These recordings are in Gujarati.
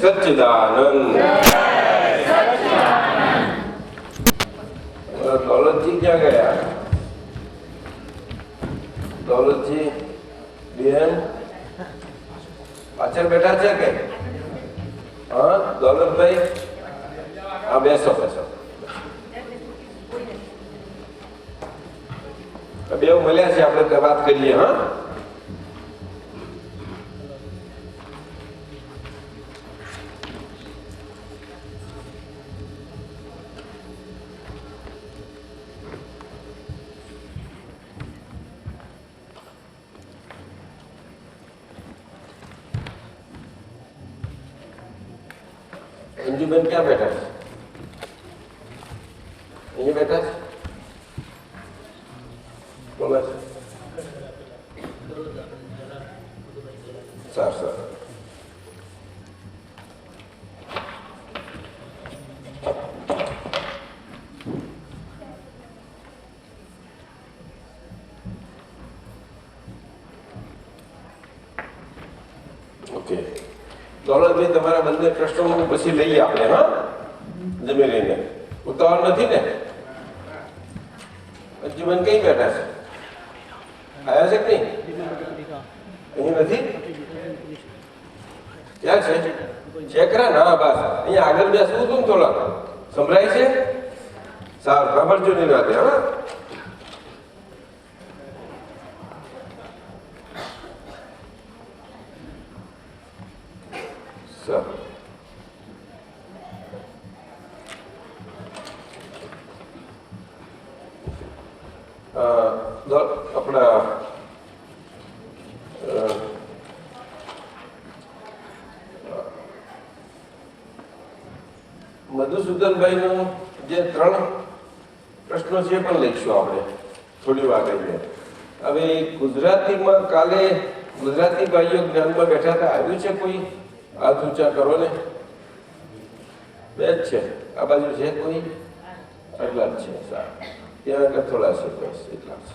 સચ્ચિદાનંદ દौलतજી ક્યાં ગયા? દौलतજી બેન પાછળ બેઠા છે કે? હા દौलतભાઈ, હા બેસો બેસો. બે મળ્યા છે, આપણે વાત કરીએ. હા અંજુબેન ક્યાં બેઠા છે? અહીંયા બેઠા છે. બોલે છે સર સર. ઓકે દौलतભાઈ, તમારા બંને પ્રશ્નો પછી લઈએ આપણે. હા જમી લઈને ઉતાવળ નથી ને? અંજુબેન કઈ બેઠા છે? આયા છે કે નહીં? અહીં નથી? ક્યાં છે? ચેકરા ના બસ અહીંયા આગળ બેસવું હતું ને થોડા. સંભળાય છે? સારું, સાંભળજો ની રાતે. હા સર. આપણા મધુસૂદનભાઈનો જે 3 પ્રશ્નો છે પણ લઈશું આપણે થોડી વાર રહીને. હવે ગુજરાતીમાં કાલે ગુજરાતી ભાઈઓ જ્ઞાનમાં બેઠા હતા, આવ્યું છે કોઈ? હાથ ઊંચા કરો ને. બે જ છે. આ બાજુ છે કોઈ? એટલા જ છે. સારું, ત્યાં આગળ થોડા છે બસ એટલા જ.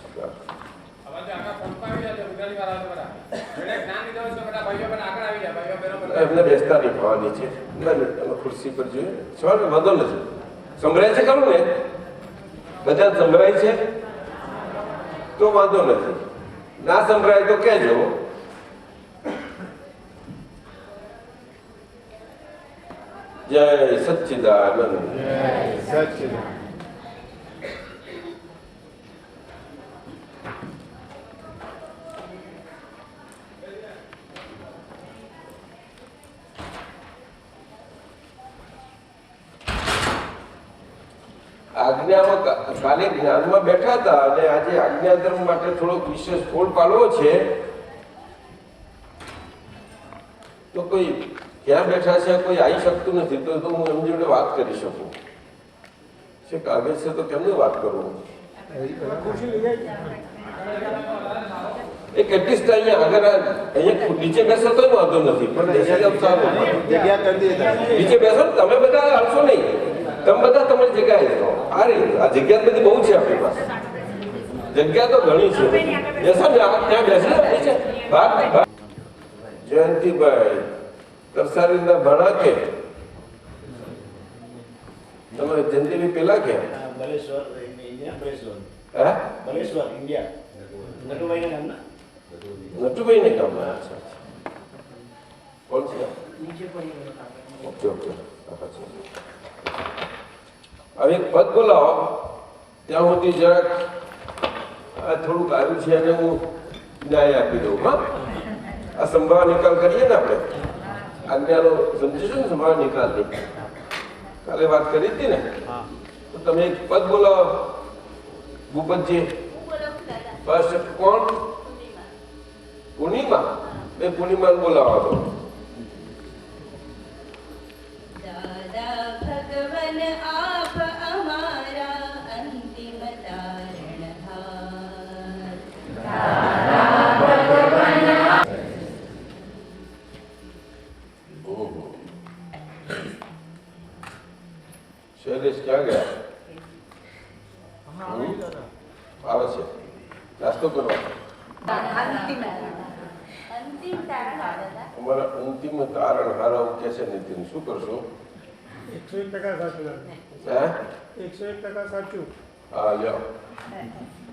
એમને બેસતા નહીં થવાની છે. ખુરશી પર જોઈએ. સવાલ વાંધો નથી. સંભળાય છે ખરું ને? બધા સંભળાય છે તો વાંધો નથી. ના સંભળાય તો કહેજો. જય સચ્ચિદાનંદ. જય સચ્ચિદાનંદ. આજ્ઞામાં કાલે જ્ઞાનમાં બેઠા હતા અને આજે આજ્ઞાધર્મ માટે થોડોક વિશેષ ફોડ પાડવો છે. તો કોઈ ક્યાં બેઠા છે, કોઈ આવી શકતું નથી, તો હું એમની જોડે વાત કરી શકું. છે કાગળ છે તો કેમની વાત કરું? એક એટલીસ્ટ અહીંયા આગળ અહીંયા નીચે બેસો તો વાંધો નથી, પણ નીચે બેસો ને તમે બધા આવશો નહીં, તમે બધા તમારી જગ્યાએ જાઓ. આ જગ્યા બધી બહુ છે આપણી પાસે, જગ્યા તો ઘણી છે. બેસો ને ત્યાં બેસો નીચે. જયંતિભાઈ તરસારીના ભણા કે તમે જયંતિભાઈ પેલા કે નટુભાઈ ને કામ. કોણ છે? Okay okay. હવે એક પદ બોલાવો, ત્યાં સુધી જરાક આ થોડુંક આવ્યું છે અને હું ન્યાય આપી દઉં. હા, આ સંભાવ નિકાલ કરીએ ને આપણે, આજ્ઞાનો સમજીશું ને સંભાવ નિકાલ ની કાલે વાત કરી હતી ને, તો તમે એક પદ બોલાવો. ભૂપતજી ફર્સ્ટ કોણ? પૂર્ણિમા. બે પૂર્ણિમા બોલાવો તો. ભગવાન આપ અમારા અંતિમ તારણહાર. શૈલેષ ક્યાં ગયા? આવે છે નાસ્તો કરવા. અમારા અંતિમ તારણ હારા કે છે નીતિન, શું કરશો? 101% સાચું. હે? 101% સાચું. હા લ્યો.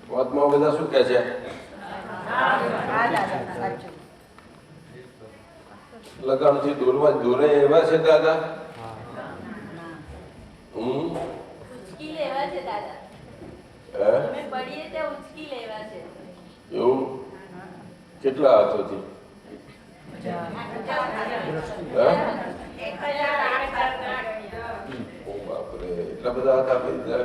વાતમાં બધા શું કહે છે? લગામથી દોરે એવા છે દાદા. ઉચકી લેવા છે દાદા. અમે પડીએ ત્યાં ઉચકી લેવા છે. એવું? કેટલા હાથોથી? બાપરે, એટલા બધા હાથ આપી દીધા.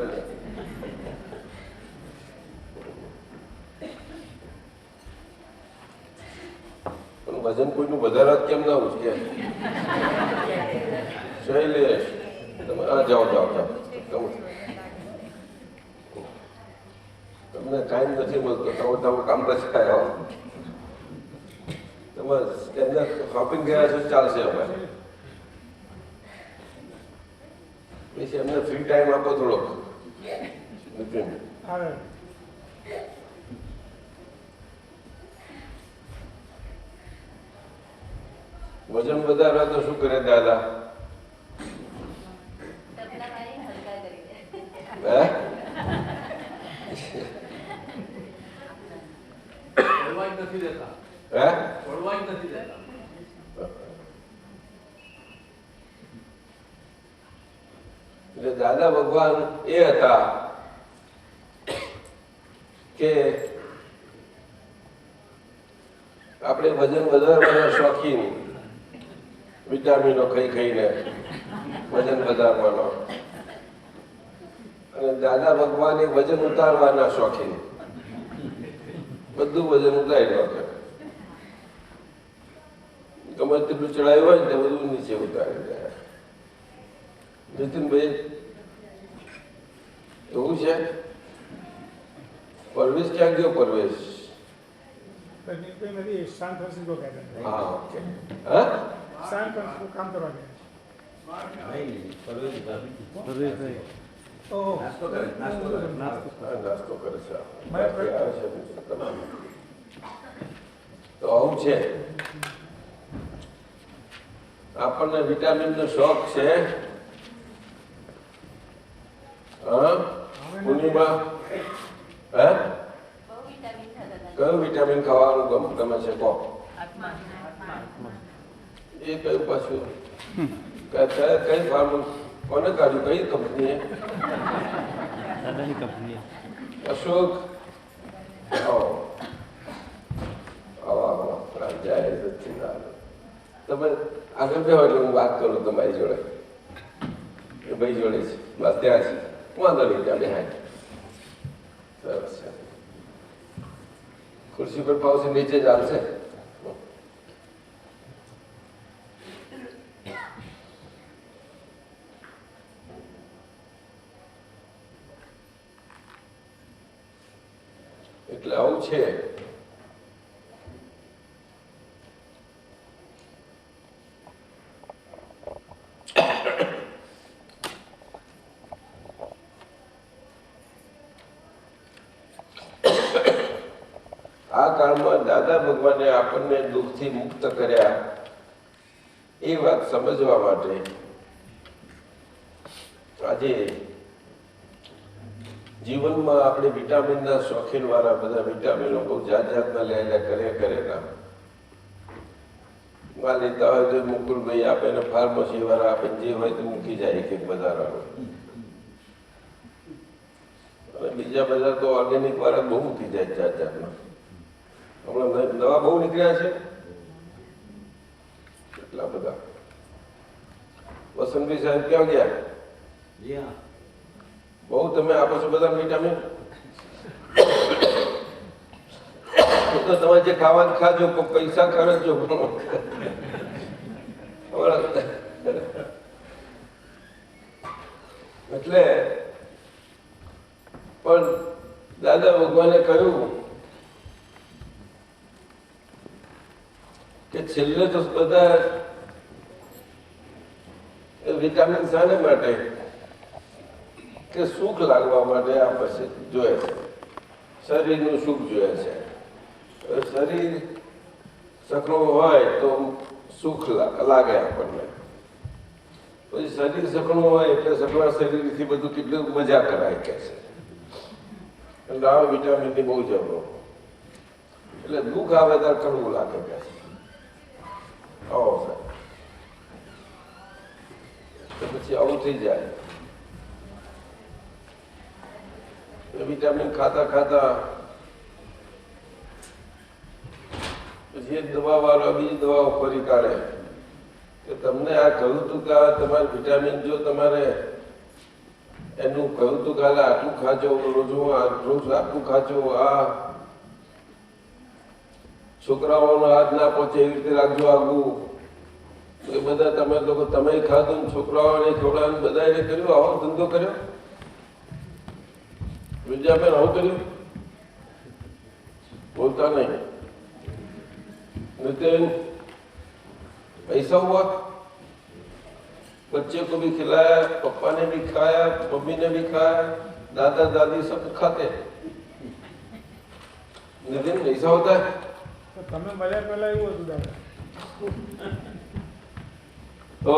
પણ વજન કોઈનું વધારે કેમ ના ઉચકે? શૈલેષ તમે જાઓ જાઓ જાઓ. તમને ટાઈમ નથી મળતો, તમે કામ પછી આવ્યો. તમે એમને શોપિંગ ગયા છો ચાલશે. હવે પછી એમને ફ્રી ટાઈમ આપો થોડોક. નીતિન વજન વધારે તો શું કરે દાદા? હે? નથી દેતા. હે? છોડવા જ નથી દેતા. એટલે દાદા ભગવાન એ હતા કે આપણે વજન વધારવાના શોખીન, વિટામિનો ખાઈને વજન વધારવાનો, અને દાદા ભગવાન એ વજન ઉતારવાના શોખીન, બધું વજન ઉતારી નાખે. ગમે તેટલું ચડાયું હોય ને તે બધું નીચે ઉતારી દે. નીતિનભાઈ એવું છે? પરવેશ ક્યાં ગયો? પરવેશ નથી, સાન ફ્રાન્સિસ્કો ગયા. હા ઓકે. હા, સાન ફ્રાન્સિસ્કો કામ કરવા ગયા. નાસ્તો કરે છે. નાસ્તો કરે છે. તો આવું છે. આપણને વિટામિન નો શોખ છે. હા પૂર્ણિમા, હે કયું વિટામિન ખાવાનું ગમે છે? કહો. એ કયું પાછું? કઈ ફાર્મ કોને કાઢ્યું? કઈ કંપનીએ? અશોક. તમે આગળ બે એટલે હું વાત કરું તમારી જોડે. એ ભાઈ જોડે છે, બસ ત્યાં છે. વાંધો નહીં, ત્યાં બેહાય. સરસ છે. ખુરશી પર પાવશે નીચે ચાલશે. એટલે આવું છે. આ કાળમાં દાદા ભગવાને આપણને દુઃખથી મુક્ત કર્યા એ વાત સમજવા માટે આજે જીવનમાં આપણે વિટામિનના શોખીન વાળા બધા વિટામિનો બહુ જાતના લેલા કરેલા માં લેતા હોય તો મુકુલભાઈ આપે ને ફાર્મસી વાળા આપે જે હોય તો મૂકી જાય એક બજારમાં. અને બીજા બધા તો ઓર્ગેનિક વાળા બહુ મૂકી જાય જાતના. હમણાં નવા બહુ નીકળ્યા છે એટલા બધા. વસંતભાઈ સાહેબ ક્યાં ગયા? જી હા. બહુ તમે આપો છો બધા વિટામિન. તો તમે જે ખાવાનું ખાજો પૈસા ખર્ચજો. એટલે પણ દાદા ભગવાને કહ્યું કે છેલ્લે તો બધા વિટામિન શાને માટે કે સુખ લાગવા માટે આ પાસે જોઈએ છે. શરીરનું સુખ જોઈએ છે. શરીર સકળું હોય તો સુખ લાગે આપણને. પછી શરીર સકળું હોય એટલે સકળા શરીરથી બધું કેટલું મજા કરાય કે છે. એટલે આ વિટામિનની બહુ જરૂર. એટલે દુઃખ આવે ત્યારે કડવું લાગે કે છે. આવો તો પછી આવું થઈ જાય. વિટામિન ખાતા ખાતા પછી એક દવા વાળો બીજી દવાઓ ફરી કાઢે કે તમને આ કહ્યું હતું કે તમારે વિટામિન જો તમારે એનું કહ્યું હતું કે આટલું ખાજો રોજ આટલું ખાજો. આ છોકરાઓનો હાથ ના પહોંચે એવી રીતે રાખજો આગું. એ બધા તમે લોકો તમે ખાધું છોકરાઓને ખવડાવીને બધાને કર્યું. આવો ધંધો કર્યો? विद्यापन आવું કર્યું? बोलता नहीं. नितिन ऐसा हुआ बच्चे को भी खिलाया, पापा ने भी खाया, मम्मी ने भी खाया, दादा दादी सब खाते. नितिन ऐसा होता है? તો તમે મળ્યા પહેલા એવું હતું દાદા. तो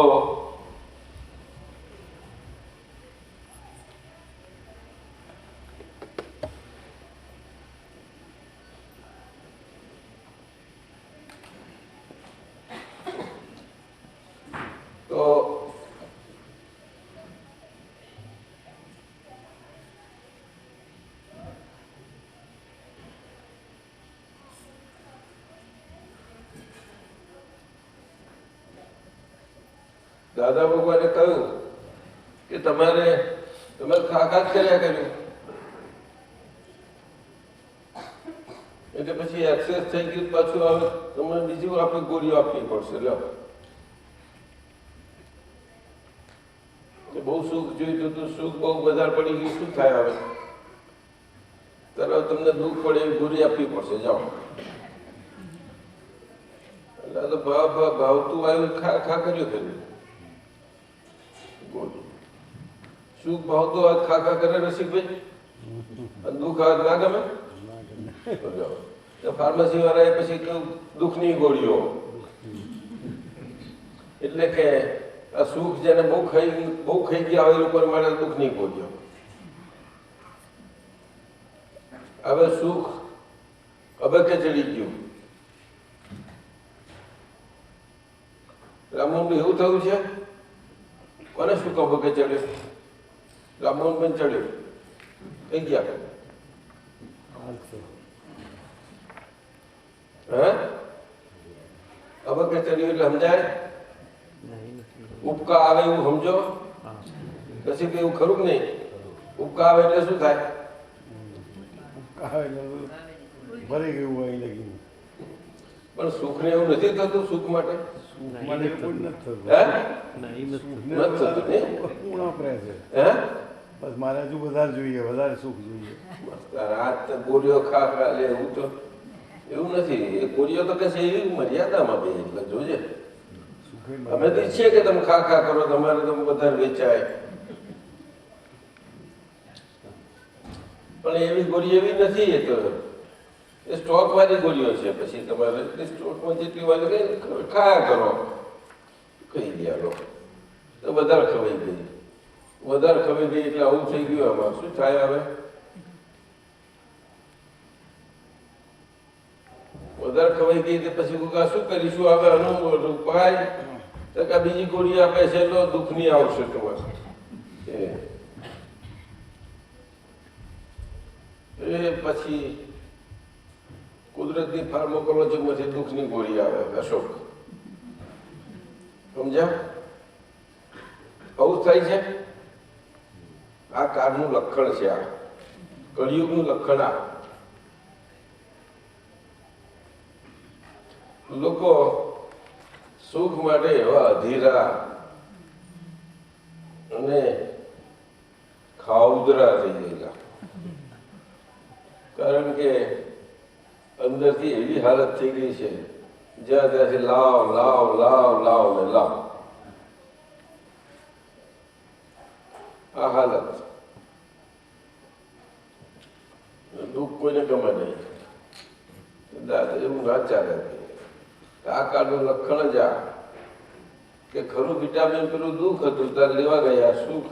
દાદા ભગવાને કહ્યું કે તમારે ખાકાત કર્યા કર્યું એટલે પછી એક્સેસ થઈ ગયું. પાછું હવે તમને બીજી આપણે ગોળીઓ આપવી પડશે. લો બહુ સુખ જોઈતું હતું, સુખ બહુ વધારે પડી ગયું. શું થાય હવે? તરત તમને દુઃખ પડે એવી ગોળી આપવી પડશે. જાઓ. એટલે તો ભાવતું આવ્યું ખા કર્યું કર્યું. સુખ ભાવતો હાથ ખા કરે રસિકભાઈ, દુઃખ હાથ ના ગમે. ફાર્મસી વાળા પછી દુઃખની ગોળીઓ. એટલે કે આ સુખ જેને બહુ ખાઈ ગયા હોય એ લોકો માટે દુઃખની ગોળીઓ. હવે સુખ હવે કે ચડી ગયું. રામમોહનભાઈ એવું થયું છે? કોને શું કહો કે ચડ્યું? રામમોહન પણ ચડ્યું કઈ ગયા? હે હવે કે ચડ્યું એટલે સમજાય? ઉપકા આવે એવું સમજો? પછી એવું ખરું કે નહીં? ઉપકા આવે એટલે શું થાય? આવે એટલે ભરી ગયું હોય લગી પણ સુખને એવું નથી થતું સુખ માટે મને કોઈ નથી થતું હે નથી નથી થતું ને? પૂર્ણ પ્રેમ છે હે બસ મારે હજુ વધારે જોઈએ વધારે સુખ જોઈએ રાત ગોળીઓ ખા ખા લે એવું તો એવું નથી એ ગોળીઓ તો કશે એવી મર્યાદામાં બે એટલે જોજે સુખે અમે તો ઈચ્છીએ કે તમે ખા ખા કરો તમારે તો વધારે વેચાય પણ એવી ગોળી એવી નથી એ તો એ સ્ટોક વાળી ગોળીઓ છે પછી તમારે સ્ટોકમાં જેટલી વાર ખાયા કરો કહી દે લોકો તો વધારે ખવાઈ ગઈ એટલે આવું થઈ ગયું આમાં શું થાય હવે વધારે ખવાઈ ગઈ પછી કોઈ શું કરીશું હવે આનો ઉપાય તો કે બીજી ગોળી આપે છે તો દુઃખની આવશે તમારે એ પછી કુદરતની ફાર્માકોલોજીમાંથી દુઃખની ગોળી આવે અશોક સમજ્યા આવું થાય છે આ કાળનું લક્ષણ છે આ કળિયુગનું લક્ષણ આ લોકો સુખ માટે એવા અધીરા અને ખાઉદરા થઈ ગયેલા કારણ કે અંદરથી એવી હાલત થઈ ગઈ છે જ્યાં ત્યાંથી લાવ લાવ લાવ લાવ ને લાવ આ હાલત દુઃખ કોઈને ગમે નહીં દાદા એવું ના ચાલે આ કાળનું લક્ષણ જ આ કે ખરું વિટામિન પેલું દુઃખ હતું તારે લેવા ગયા સુખ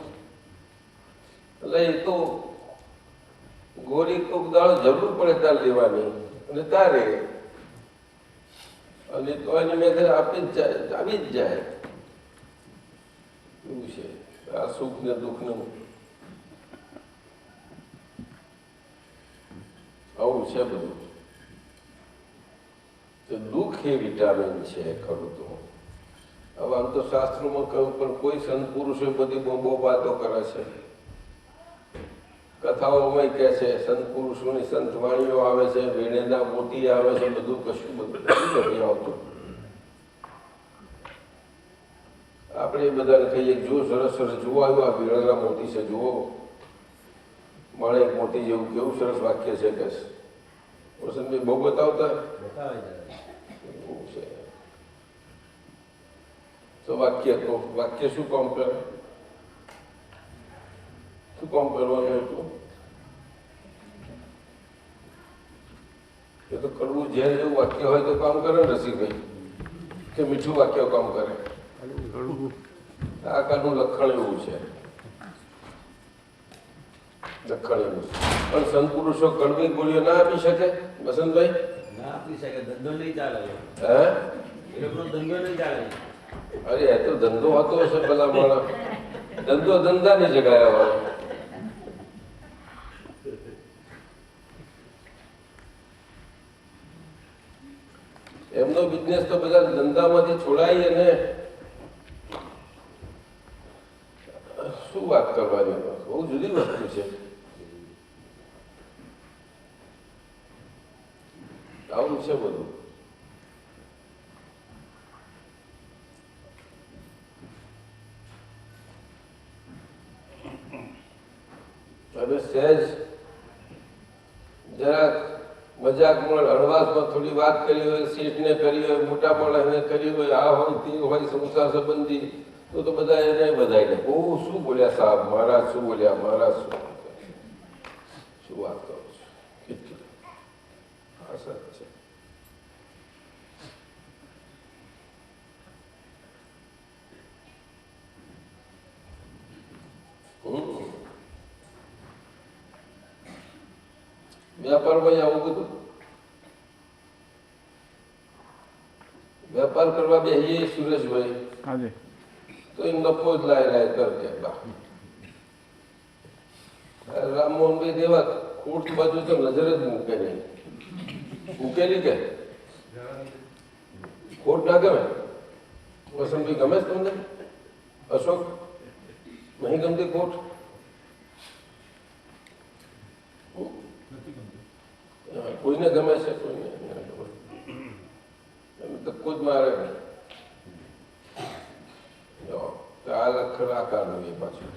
એટલે એ તો ગોળી કોક દાડો જરૂર પડે તાર લેવાની અને તારે અને તો એની મેં આપી જ જાય આવી જ જાય એવું છે આ સુખ ને દુઃખનું આવું છે બધું તો દુઃખ એ વિટામિન છે ખરું તો હવે આમ તો શાસ્ત્રોમાં કહ્યું પણ કોઈ સંત પુરુષો બધી બહુ વાતો કરે છે કથાઓમાં કહે છે સંત પુરુષોની સંત વાણીઓ આવે છે વેણેના મોતી આવે છે બધું કશું બધું નથી આવતું આપણે એ બધાને કહીએ જો સરસ સરસ જુઓ આવ્યું આ વેણેના મોતી છે જુઓ માણેક મોતી જેવું કેવું સરસ વાક્ય છે કે વસંતભાઈ બહુ બતાવતા એવું છે તો વાક્ય શું કામ કરે શું કામ કરવાનું હતું એ તો કડવું ઝેર જેવું વાક્ય હોય તો કામ કરે ને રસીભાઈ કે મીઠું વાક્ય કામ કરે આ કાળનું લક્ષણ એવું છે લક્ષણ એવું પણ સંત પુરુષો કડવી ગોળીઓ ના આપી શકે વસંતભાઈ ના આપી શકે ધંધો નહીં ચાલે હે એ લોકોનો ધંધો નહીં ચાલે અરે એ તો ધંધો હતો હશે પેલા માણસ ધંધો ધંધાની જગ્યાએ હોય એમનો બિઝનેસ તો બધા ધંધામાંથી છોડાઈ અને શું વાત કરવાની બહુ જુદી વસ્તુ છે આવું છે બધું હવે સહેજ જરાક મજાકમાં હળવાશમાં થોડી વાત કરી હોય શેઠને કરી હોય મોટા માણસને કરી હોય આ હોય તે હોય સંસાર સંબંધી તો બધા એને બધાઈને બહુ શું બોલ્યા સાહેબ મહારાજ શું બોલ્યા મહારાજ શું વાત કરો છો કેટલી હા સર છે વ્યાપારમાં આવું બધું વેપાર કરવા બેસીએ સુરેશભાઈ હાજી તો એ નફો જ લાય કરકે રામમોહનભાઈ દેવા ખોટ બાજુ તો નજર જ મૂકે નહીં મૂકેલી કે ખોટ ના ગમે વસંતભાઈ ગમે છે તમને અશોક નહીં ગમતી ખોટ કોઈને ગમે છે, કોઈને ના ગમે. એમ ધક્કો જ મારે નહીં. જો, તો આ લખર આકારનું એ પાછું.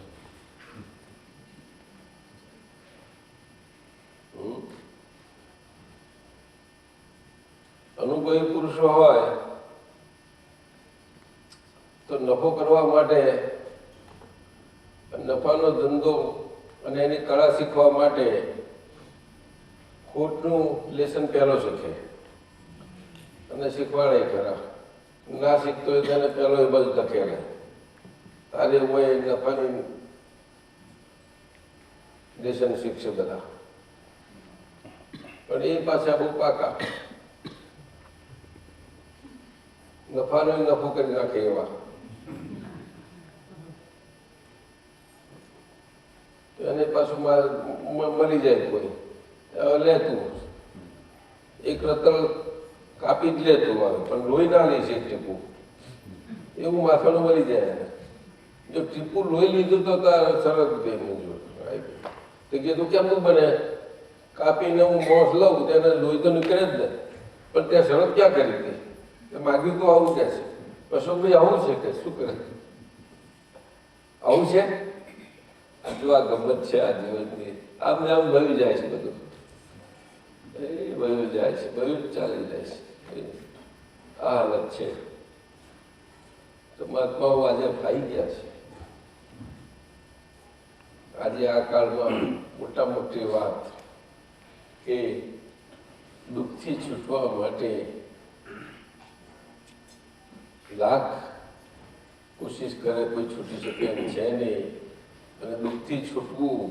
અનુભવી પુરુષો હોય તો નફો કરવા માટે, નફાનો ધંધો અને એની કળા શીખવા માટે ખોટનું લેસન પહેલો શીખે અને શીખવાડે ખરા. ના શીખતો હોય તેને પહેલો એ બધું ધકેલે. તારે હોય નફાની લેસન શીખશે બધા, પણ એ પાછા બહુ પાકા. નફાનો નફો કરી નાખે એવા. એને પાછું મળી જાય કોઈ, લે તું એક રતલ કાપી જ લે તું, આવે પણ લોહી ના લઈશ એક ટીપું, એવું માથાનું મળી જાય એને. જો ટીપું લોહી લીધું તો તાર સરસ તો કીધું કેમનું બને, કાપીને હું મોસ લઉં તેને લોહી તો નીકળે જ ને, પણ ત્યાં શરત ક્યાં કરી હતી? માગ્યું તો આવું કે છે, અશોકભાઈ આવું છે કે શું કરે, આવું છે. જો આ ગમત છે આ જીવનની, આમને આમ ભરી જાય છે બધું, એ ભર્યું જાય છે, ભર્યું ચાલી જાય છે. આ હાલત છે. તો મહાત્માઓ આજે ફાઈ ગયા છે. આજે આ કાળમાં મોટા મોટી વાત કે દુઃખથી છૂટવા માટે લાખ કોશિશ કરે, કોઈ છૂટી શકે એમ છે નહીં. અને દુઃખથી છૂટવું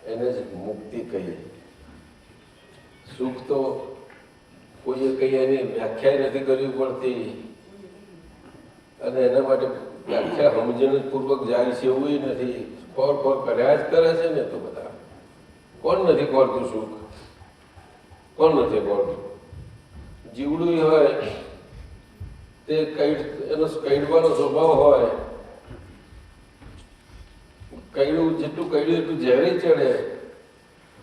એને જ મુક્તિ કહીએ. સુખ તો કોઈએ કઈ એની વ્યાખ્યા નથી કરવી પડતી, અને એના માટે વ્યાખ્યા સમજણપૂર્વક જાય છે એવું નથી. ખોર કર્યા જ કરે છે ને તો બધા. કોણ નથી ખોરતું સુખ? કોણ નથી ખોરતું? જીવડું હોય તે એનો કઈડવાનો સ્વભાવ હોય, કઈડું જેટલું કઈડ્યું એટલું ઝેરી ચડે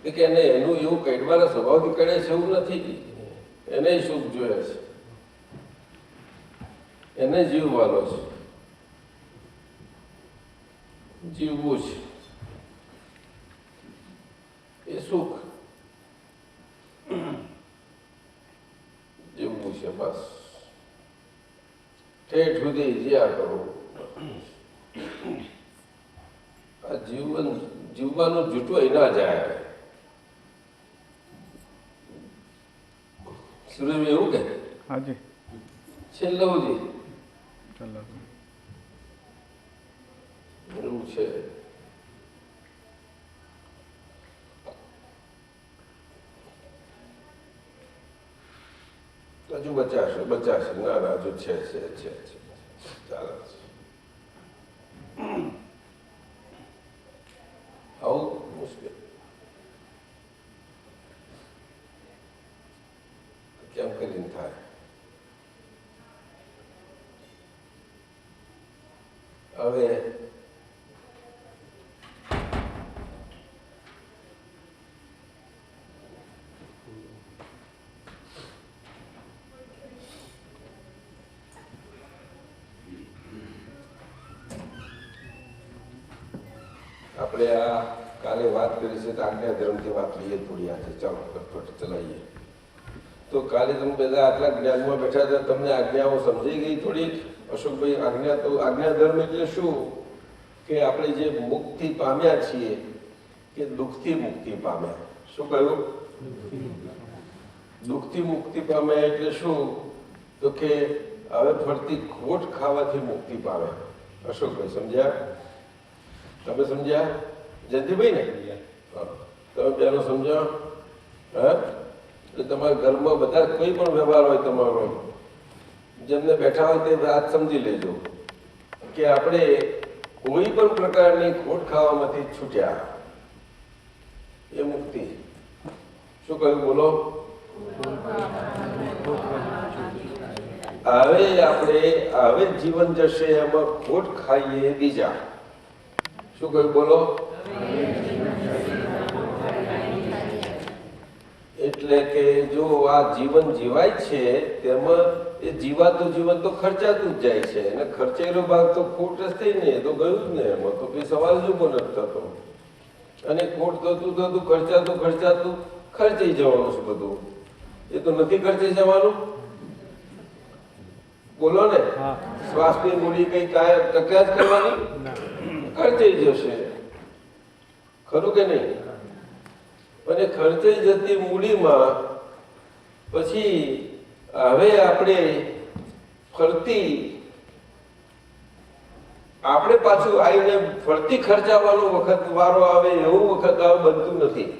કે એને એનું એવું કઈડવાના સ્વભાવથી કડે છે એવું નથી. એને સુખ જોઈએ છે, એને જીવવાનો છે, જીવવું છે એ સુખ, જીવવું છે બસ. ઠેઠ સુધી જ્યાં કરો. આ જીવવાનું જૂઠવાઈ ના જાય. સુરેશ એવું કે હાજી છેલ્લે સુધી ચાલો. એવું છે. હજુ બચાશે. ના હજુ છે. ચાલે છે. આવું મુશ્કેલ કેમ કરીને થાય? હવે આપણે આ કાલે વાત કરી છે તો આજ્ઞા ધર્મથી વાત લઈએ થોડી. આજે ચાલો ચલાવીએ. તો કાલે તમે બધા આટલા જ્ઞાનમાં બેઠા હતા, તમને આજ્ઞાઓ સમજાઈ ગઈ થોડીક? અશોકભાઈ, આજ્ઞા ધર્મ એટલે શું? કે આપણે જે મુક્તિ પામ્યા છીએ કે દુઃખથી મુક્તિ પામ્યા. શું કહ્યું? દુઃખથી મુક્તિ પામ્યા એટલે શું? તો કે હવે ફરતી ખોટ ખાવાથી મુક્તિ પામે. અશોકભાઈ સમજ્યા? તમે સમજ્યા? જયંતિભાઈ ને તમે બેનો સમજો? હા, એટલે તમારા ઘરમાં બધા કોઈ પણ વ્યવહાર હોય તમારો, જેમને બેઠા હોય તે વાત સમજી લેજો કે આપણે કોઈ પણ પ્રકારની ખોટ ખાવામાંથી છૂટ્યા, એ મુક્તિ. શું કહ્યું? બોલો. હવે જીવન જશે એમાં ખોટ ખાઈએ બીજા. શું કહ્યું? બોલો. એટલે કે જો આ જીવન જીવાય છે તેમાં એ જીવાતું જીવન તો ખર્ચાતું જ જાય છે અને ખર્ચેલો ભાગ તો ખોટ જ થઈ ને એ તો ગયું જ ને એમાં તો કોઈ સવાલ જ ઊભો નથી થતો અને ખોટ થતું ખર્ચાતું ખર્ચાઈ જવાનું છે બધું એ તો નથી ખર્ચાઈ જવાનું બોલો ને હા. શ્વાસની મૂડી કઈ કાંઈ ટક્યા જ કરવાની ખર્ચાઈ જશે ખરું કે નહીં અને ખર્ચાઈ જતી મૂડીમાં પછી હવે આપણે પાછું આવીને ફરતી ખર્ચાવાનો વખત વારો આવે એવું વખત હવે બનતું નથી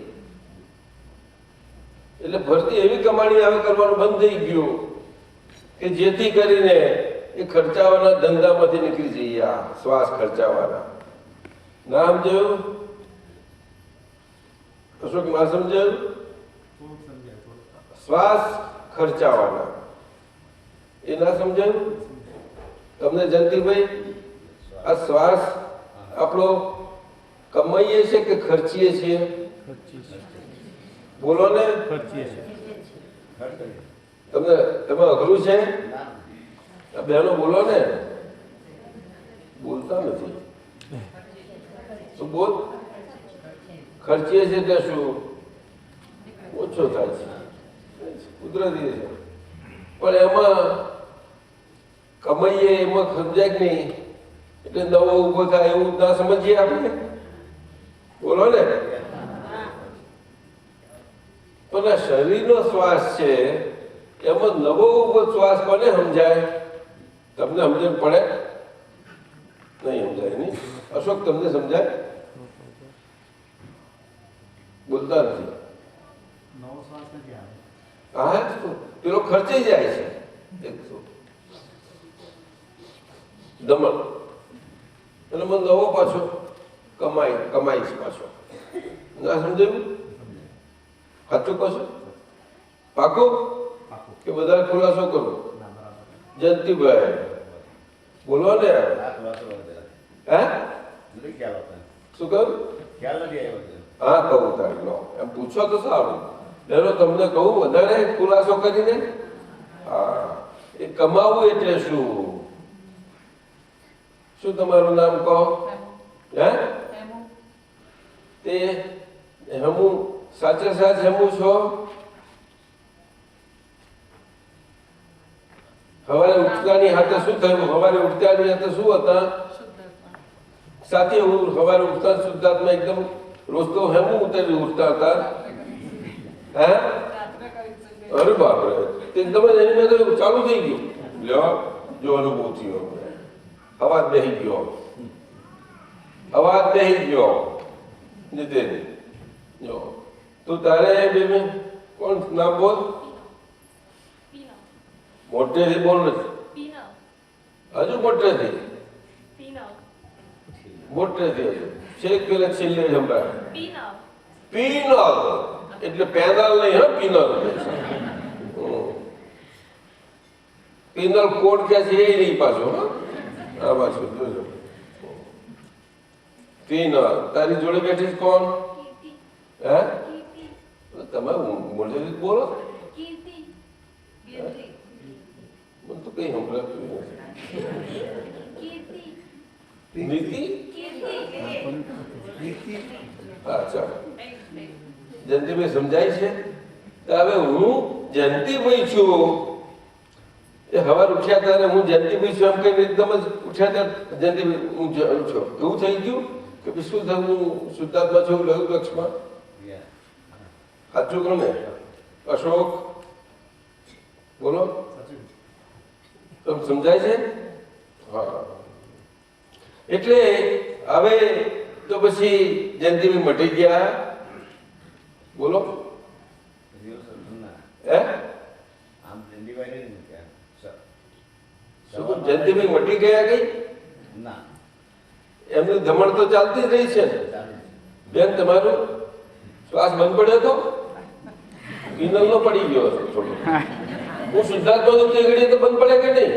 એટલે ફરતી એવી કમાણી હવે કરવાનું બંધ થઈ ગયું કે જેથી કરીને એ ખર્ચાવાના ધંધામાંથી નીકળી જઈએ આ શ્વાસ ખર્ચાવાના ના સમજાયું અશોક ના સમજાયું શ્વાસ ખર્ચાવાના એ ના સમજાયું તમને જયંતિભાઈ આ શ્વાસ આપણો કમાઈએ છીએ કે ખર્ચીએ છીએ બોલો ને ખર્ચીએ છે. તમને એમાં અઘરું છે આ બહેનો બોલો ને બોલતા નથી તો બોલ ખર્ચીએ છીએ ત્યાં શું ઓછો થાય છે કુદરતી છે પણ એમાં કમાઈએ એમાં સમજાય કે નહીં એટલે નવો ઊભો થાય એવું ના સમજીએ આપણે બોલો ને પણ આ શરીરનો શ્વાસ છે એમાં નવો ઊભો શ્વાસ કોને સમજાય તમને સમજણ પડે નહીં સમજાય નહીં અશોક તમને સમજાય બોલતા નથી હા પેલો ખર્ચાઈ જાય છે દમણ એટલે મને નવો પાછો કમાઈશ પાછો ના સમજાયું સાચું કહો છો પાકું કે બધા ખુલાસો કરો જયંતિભાઈ બોલો ને હે શું કહ્યું હા કહું તારી લો એમ પૂછો તો સારું એનો તમને કહું વધારે ખુલાસો કરીને હા એ કમાવું એટલે શું તમારું નામ કહો હે તે હમું સાચે સાચ હમું છો સવારે ઉઠતાની હાથે શું થયું સવારે ઉઠતાની હાથે શું હતા સાથે હું સવારે ઉઠતા શુદ્ધાત્મા એકદમ રોજ તો હેમું ઉતરી ઉઠતા હતા હે અરે બાપરે એકદમ જ એની મેં તો ચાલુ થઈ ગયું લ્યો જો અનુભવ થયો અવાજ બેહી ગયો નીતિન જો તું તારે બેબી કોણ નામ બોલ મોટેથી બોલ નથી હજુ મોટેથી હજુ છેક પેલા છેલ્લે સંભળાય પીનલ એટલે પેનલ નહીં હા પીનલ પીનલ કોડ ક્યાં છે એ નહીં પાછો હા આ પાછું જોજો પીનલ તારી જોડે બેઠી કોણ હે તમે મોટેથી બોલો મને તો કઈ સંભળાતું નથી નીતિ અચ્છા જયંતિભાઈ સમજાય છે તો હવે હું જયંતિભાઈ છું એ સવાર ઉઠ્યા ત્યારે હું જયંતિભાઈ છું એમ કહીને એકદમ જ ઉઠ્યા ત્યારે જયંતિભાઈ હું છું એવું થઈ ગયું કે શું થયું હું શુદ્ધાત્મા છું લયું લક્ષમાં સાચું કહું ને અશોક બોલો તમને સમજાય છે હા એટલે હવે તો પછી જયંતિભાઈ મટી ગયા બોલો હે શું જયંતિભાઈ મટી ગયા કઈ એમની ધમણ તો ચાલતી જ રહી છે બેન તમારું શ્વાસ બંધ પડ્યો તો કિનલ નો પડી ગયો હશે થોડું હું શુદ્ધાત્મા તે ઘડીએ તો બંધ પડે કે નહીં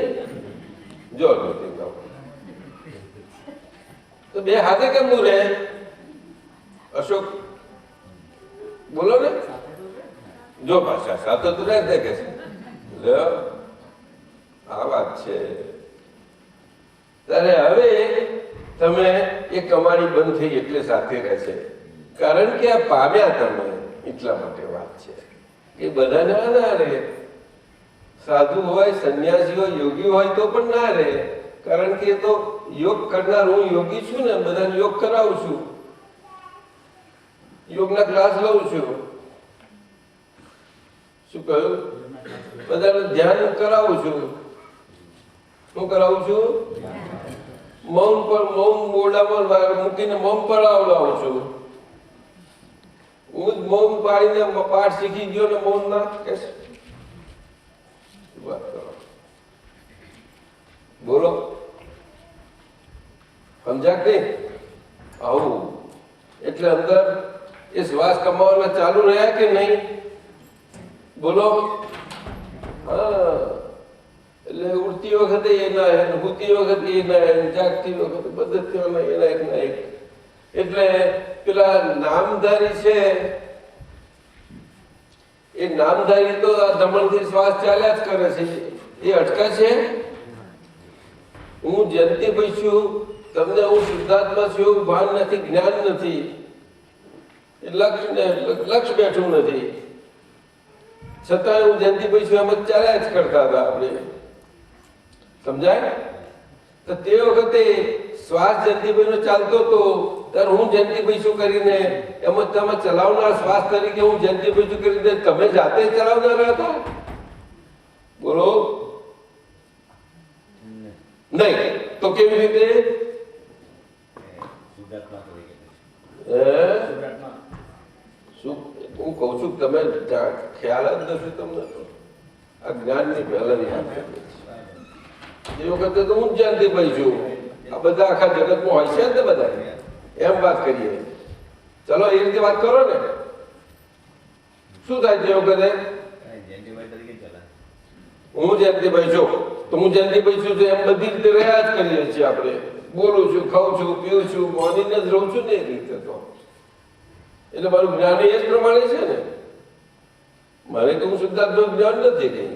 જો તો બે હાથે કેમ નું રહે અશોક બોલો ને જો ભાષા સાતો તો રહે કે છે લ્યો, આ વાત છે. ત્યારે હવે તમે એ કમાણી બંધ થઈ એટલે સાથે રહેશે, કારણ કે આ પામ્યા તમે એટલા માટે વાત છે. કે બધાને ના રહે, સાધુ હોય, સંન્યાસી હોય, યોગી હોય તો પણ ના રહે, કારણ કે એ તો યોગ કરનાર, હું યોગી છું ને, બધાને યોગ કરાવું છું, યોગના ક્લાસ લઉં છું. શું કહ્યું? બધાને ધ્યાન કરાવું છું. શું કરાવું છું? મૌન પર મૌન મોઢામાં મૂકીને મૌન પડાવડાવું છું. હું જ મૌન પાડીને પાઠ શીખી ગયો ને મૌન ના કે વાત કરો. બોલો, સમજ્યા કે નહીં? આવું એટલે અંદર એ શ્વાસ કમાવાના ચાલુ રહ્યા કે નહીં? બોલો. હા, એટલે ઉડતી વખતે એના હે, ઉડતી વખતે એના હે, જાગતી વખતે પદ્ધતિઓના એના એક ના એક. એટલે પેલા નામધારી છે, એ નામધારી તો આ ધમણથી શ્વાસ ચાલ્યા જ કરે છે, એ અટકે છે. હું જયંતિભાઈ છું, તમને હું શુદ્ધાત્મા છું એવું ભાન નથી, જ્ઞાન નથી, લક્ષ બેઠું નથી, છતાં હું જયંતિભાઈ છું એમ જ ચાલ્યા જ કરતા હતા આપણે. સમજાય? તો તે વખતે શ્વાસ જયંતિભાઈ નો ચાલતો હતો ત્યારે હું જયંતિભાઈ શું કરીને એમ જ તમે ચલાવનાર શ્વાસ તરીકે હું જયંતિભાઈ શું કરીને તમે જાતે ચલાવનાર હતા? બોલો. નહીં તો કેવી રીતે? શું હું કઉ છું, તમે ખ્યાલ જ નથી તમને. તો આ જ્ઞાનની પહેલાની વાત છે. એ વખતે તો હું જયંતિભાઈ છું, આ બધા આખા જગતમાં હોય છે ને બધા, એમ વાત કરીએ. ચલો એ રીતે વાત કરો ને. શું થાય તે વખતે? હું જયંતિભાઈ છું તો હું જયંતિભાઈ છું એમ બધી રીતે રહ્યા જ કરીએ છીએ આપણે. બોલું છું, ખાઉં છું, પીવું છું, માનીને જ રહું છું ને એ રીતે. તો એટલે મારું જ્ઞાન એ જ પ્રમાણે છે ને. મારે તો હું શુદ્ધાત્મક જ્ઞાન નથી કઈ.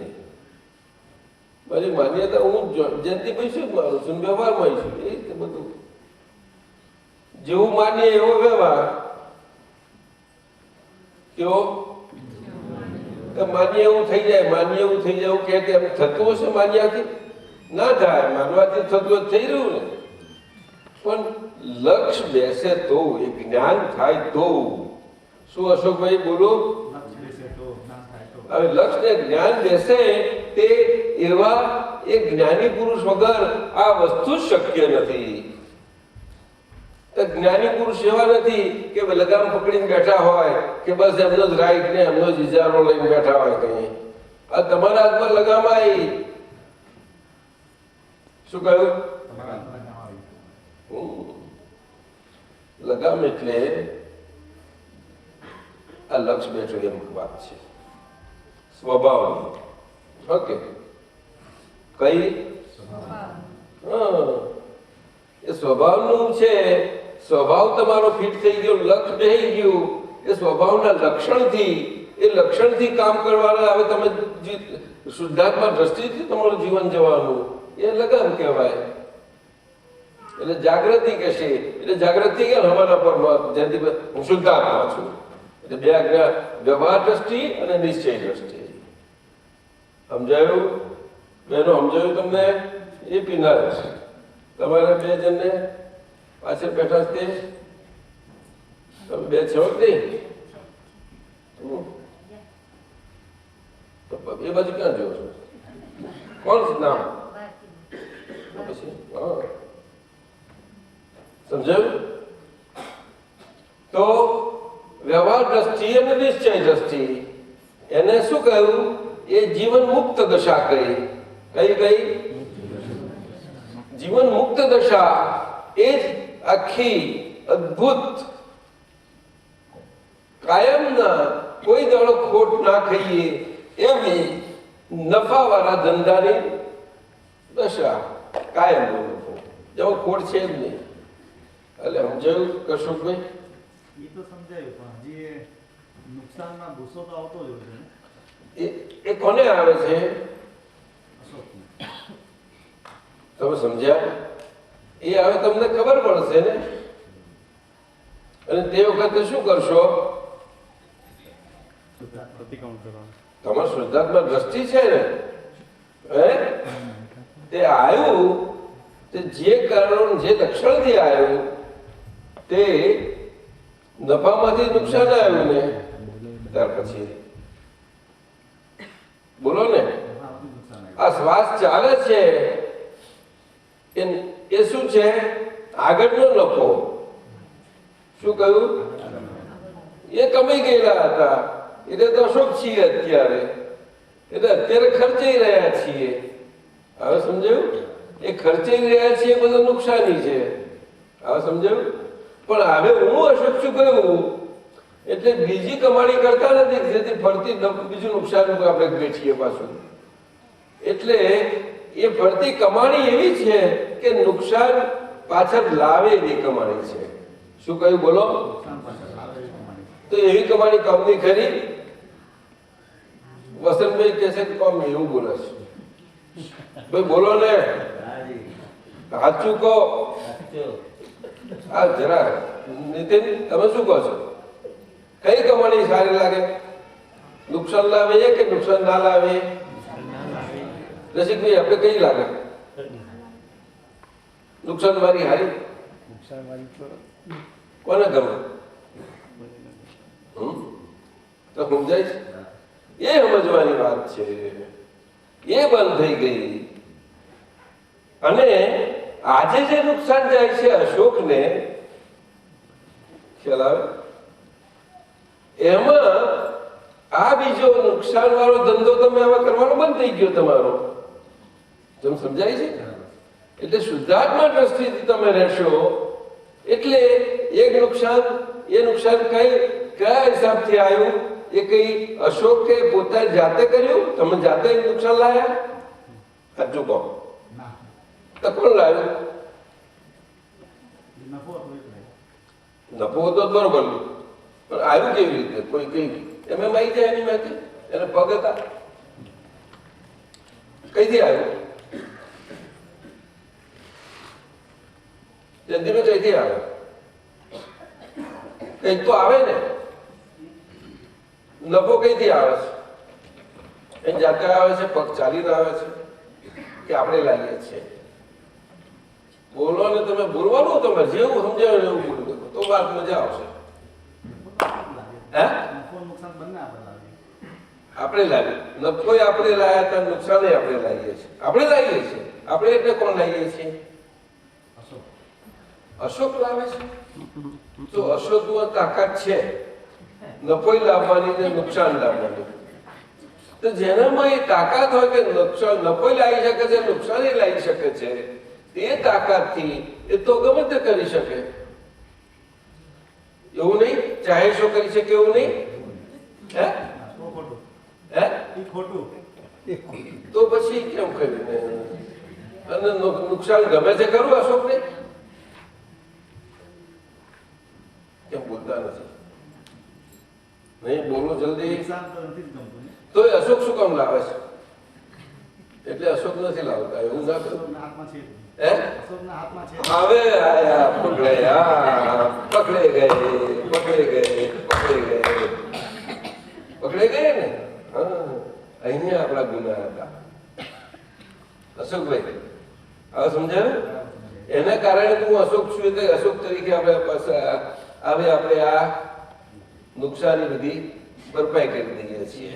મારી માન્યતા હું જયંતિભાઈ છું મારું છું, વ્યવહારમાં છું, એ રીતે બધું જેવું માનીએ એવો વ્યવહાર. કેવો? માન્ય એવું થઈ જાય, માન્ય એવું થઈ જાય, એવું કે એમ થતું હશે માન્યાથી? ના થાય, માનવાથી થતું થઈ રહ્યું ને. પણ લક્ષ બેસે તો, એ જ્ઞાન થાય તો. શું અશોકભાઈ બોલો? હવે લક્ષ ને જ્ઞાન બેસે તે એવા એક જ્ઞાની પુરુષ વગર આ વસ્તુ શક્ય નથી. જ્ઞાની પુરુષ એવા નથી કે લગામ પકડીને બેઠા હોય કે બસ એમનો જ રાઈટ ને એમનો જ ઇજારો લઈને બેઠા હોય. કઈ આ તમારા હાથમાં લગામ આવી. શું કહ્યું? લગામ એટલે આ લક્ષ બેઠો એમ વાત છે સ્વભાવની. ઓકે, કઈ? હા, એ સ્વભાવનું છે. સ્વભાવ તમારો ફિટ થઈ ગયો, લક્ષ બેહી ગયું, એ સ્વભાવના લક્ષણથી, એ લક્ષણથી કામ કરવાના. હવે તમે શુદ્ધાત્મા દ્રષ્ટિથી તમારું જીવન જવાનું, એ લગામ કહેવાય. એટલે જાગૃતિ કહેશે. એટલે જાગૃતિ કે અમારા પર જયંતિભાઈ હું શુદ્ધાત્મા છું. એટલે બે આજ્ઞા, વ્યવહાર દ્રષ્ટિ અને નિશ્ચય દ્રષ્ટિ. સમજાયું બેનો? સમજાયું તમને? એ પીનાર તમારે બે જણને પાછળ બેઠા તે તમે બે છો જ નહીં? એ બાજુ ક્યાં જોવો છો? કોણ નામ? પછી હા, સમજાયું? તો વ્યવહાર દ્રષ્ટિ અને નિશ્ચય દ્રષ્ટિ, એને શું કહ્યું? એ જીવન મુક્ત દશા કહી. કઈ કઈ? જીવન મુક્ત દશા. એ જ આખી અદ્ભુત, કાયમના કોઈ દાડો ખોટ ના ખાઈએ એવી નફાવાળા ધંધાની દશા. કાયમ નફો, જેમાં ખોટ છે જ નહીં. એટલે સમજાયું કશુંકભાઈ? એ તો સમજાયું, પણ હજી નુકસાનમાં ગુસ્સો તો આવતો જ હોય છે. એ કોને આવે છે? તમે સમજ્યા? એ આવે તમને ખબર પડશે ને. અને તે વખતે શું કરશો? પ્રતિક્રમણ કરવાનું. તમારે શુદ્ધાત્મા દ્રષ્ટિ છે ને, હે? તે આવ્યું તે જે કારણ જે લક્ષણથી આવ્યું તે નફામાંથી નુકસાન આવ્યું ને, ત્યાર પછી બોલો ને, આ શ્વાસ ચાલે છે એ શું છે? આગળનો નફો. શું કહ્યું? એ કમાઈ ગયેલા હતા એટલે તો અશોક છીએ અત્યારે, એટલે અત્યારે ખર્ચાઈ રહ્યા છીએ. હવે સમજાયું? એ ખર્ચાઈ રહ્યા છીએ એ બધું નુકસાની છે. હવે સમજાયું? પણ હવે હું અશોક છું કહ્યું એટલે બીજી કમાણી કરતા નથી, જેથી ફરતી બીજું નુકસાન આપણે વેચીએ પાછું. એટલે એ ફરતી કમાણી એવી છે કે નુકસાન પાછળ લાવે એવી કમાણી છે. શું કહ્યું? બોલો. તો એવી કમાણી કામની ખરી? વસંતભાઈ કહે છે કે કામ એવું બોલે છે. ભાઈ બોલો ને, સાચું કહો. હા જરા નીતિન, તમે શું કહો છો? કઈ કમાણી સારી લાગે? નુકસાન લાવે કે નુકસાન ના લાવે? રસિકભાઈ આપણે કઈ લાગે? નુકસાન વાળી હારી? નુકસાન વાળી તો કોને ગમે? તો સમજાય છે? એ સમજવાની વાત છે. એ બંધ થઈ ગઈ. અને આજે જે નુકસાન જાય છે અશોકને, ખ્યાલ આવે? એમાં આ બીજો નુકસાન વાળો ધંધો તમે આમાં કરવાનો બંધ થઈ ગયો તમારો. તમે સમજાય છે? એટલે શુદ્ધાત્મા દ્રષ્ટિથી તમે રહેશો એટલે એક નુકસાન, એ નુકસાન કયા હિસાબથી આવ્યું? એ કઈ અશોકે પોતાની જાતે કર્યું? તમે જાતે નુકસાન લાયા? સાચું કહો. તો કોણ લાવ્યું? નફો હતો બરોબર, પણ આવ્યું કેવી રીતે? કોઈ કઈ એમ આવી જાય એની માંથી? એને પગ હતા? કઈથી આવ્યું? જયંતિભાઈ કઈથી આવે? કઈક તો આવે ને. નફો કઈથી આવે છે? એ જાતે આવે છે? પગ ચાલીને આવે છે કે આપણે લાવીએ છીએ? બોલો ને તમે. બોલવાનું તમે જેવું સમજાવે એવું બોલું તો વાત મજા આવશે. હે? આપણે લાવીએ. નફો આપણે લાયા હતા, નુકસાન આપણે લાવીએ છીએ. આપણે લાવીએ છીએ. આપણે એટલે કોણ લાવીએ છીએ? અશોક લાવે છે. તો અશોકમાં તાકાત છે નફો લાવવાની ને નુકસાન લાવવાની. તો જેનામાં એ તાકાત હોય કે નુકસાન નફો લાવી શકે છે, નુકસાન લાવી શકે છે, એ તાકાતથી એ તો ગમે તે કરી શકે. એવું નહીં? ચાહે શું કરી શકે એવું નહીં? હે? હે? તો પછી કેમ કરીને? અને નુકસાન ગમે છે ખરું અશોકને? કેમ બોલતા નથી? નહીં બોલો જલ્દી. તો અશોક શું કામ લાવે છે? એટલે અશોક નથી લાવતા એવું ના કરું. હે? હવે આયા પકડાયા, પકડે ગયે, પકડે ગયે, પકડે ગયે, પકડે ગયે ને. હા, અહીંયા આપણા ગુના હતા. અશોકભાઈ હવે સમજાયું? એના કારણે હું અશોક છું એટલે અશોક તરીકે આપણે આ નુકસાની બધી ભરપાઈ કરી દઈએ છીએ.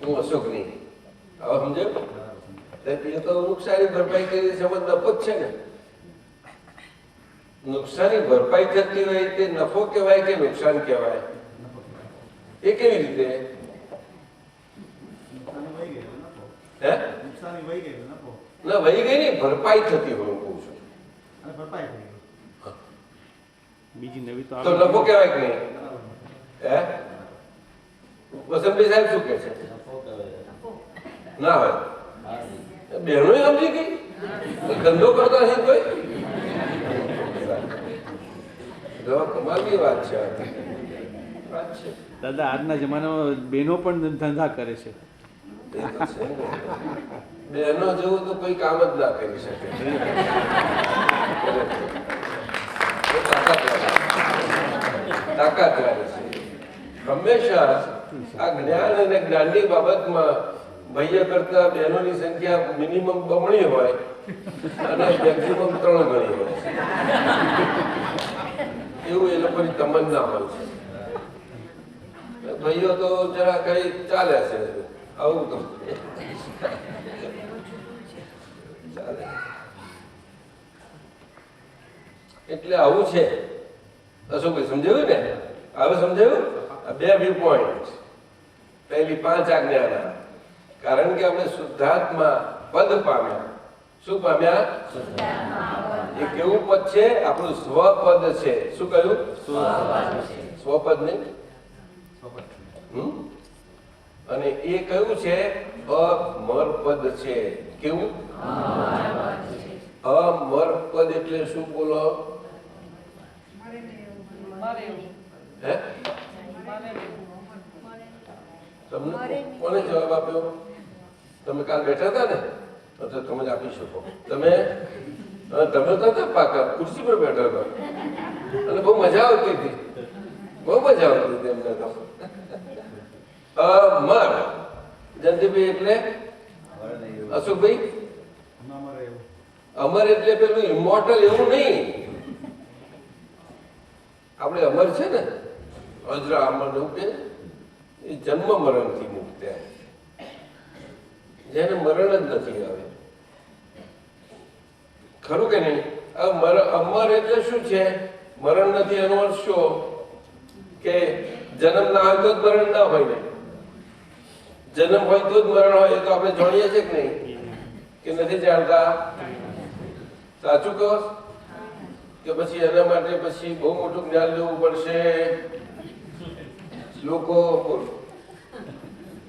હું અશોકની. હવે સમજાયું? એ તો નુકસાની ભરપાઈ કરી છે, નફો જ છે ને. નુકસાની ભરપાઈ થતી હોય તે નફો કહેવાય કે નુકસાન કહેવાય? એ કેવી રીતે? હે? ના વહી ગઈ નહીં, ભરપાઈ થતી હોય કહું છું. બીજી નવી તો નફો કહેવાય કે નહીં? હે? વસંતભાઈ સાહેબ શું કહે છે? ના હોય. બહેનો સમજી ગઈ? ધંધો કરતા છે કોઈ? કમાલની વાત છે. વાત છે. દાદા આજના જમાનામાં બહેનો પણ ધંધા કરે છે. એ તો છે ને. બહેનો જેવું તો કોઈ કામ જ ના કરી શકે. એ તાકાતવાળી છે. હંમેશા આ જ્ઞાન અને જ્ઞાનની બાબતમાં ભાઈઓ કરતા બહેનોની સંખ્યા મિનિમમ બમણી હોય અને મેક્સિમમ 3 ગણી હોય એવું એ લોકોની તમન્ના હોય છે. ભાઈઓ તો જરા કઈ ચાલે છે આવું તો ચાલે. એટલે આવું છે. અશોકભાઈ સમજાયું ને? હવે સમજાયું? આ 2 વ્યૂ પોઈન્ટ. પહેલી 5 આજ્ઞાના. કારણ કે આપણે શુદ્ધાત્મા પદ પામ્યા. શું પામ્યા? એ કેવું પદ છે? આપણું સ્વપદ છે. શું કહ્યું? સ્વપદ નહીં. અને એ કયું છે? અમર પદ છે. કેવું? અમર પદ એટલે શું? બોલો. હે? તમને કોને જવાબ આપ્યો? તમે કાલ બેઠા હતા ને તો તમે જ આપી શકો. તમે તો હતા પાકા ખુરશી પર બેઠા હતા અને બહુ મજા આવતી હતી. બહુ મજા આવતી હતી એમને તો. અમર જયંતિભાઈ એટલે અશોકભાઈ અમર એટલે પેલું ઇમોર્ટલ એવું નહીં. આપણે અમર છે ને અજરા અમર નું કે એ જન્મ મરણથી મુક્ત, જેને મરણ જ નથી આવે. ખરું કે નહીં? અમર એટલે શું છે? મરણ નથી એનો અર્થ શું? કે જન્મ ના હોય તો જ મરણ ના હોય ને. જન્મ હોય તો જ મરણ હોય. એ તો આપણે જાણીએ છીએ કે નહીં? કે નથી જાણતા? સાચું કહો કે પછી એના માટે પછી બહુ મોટું જ્ઞાન લેવું પડશે? શ્લોકો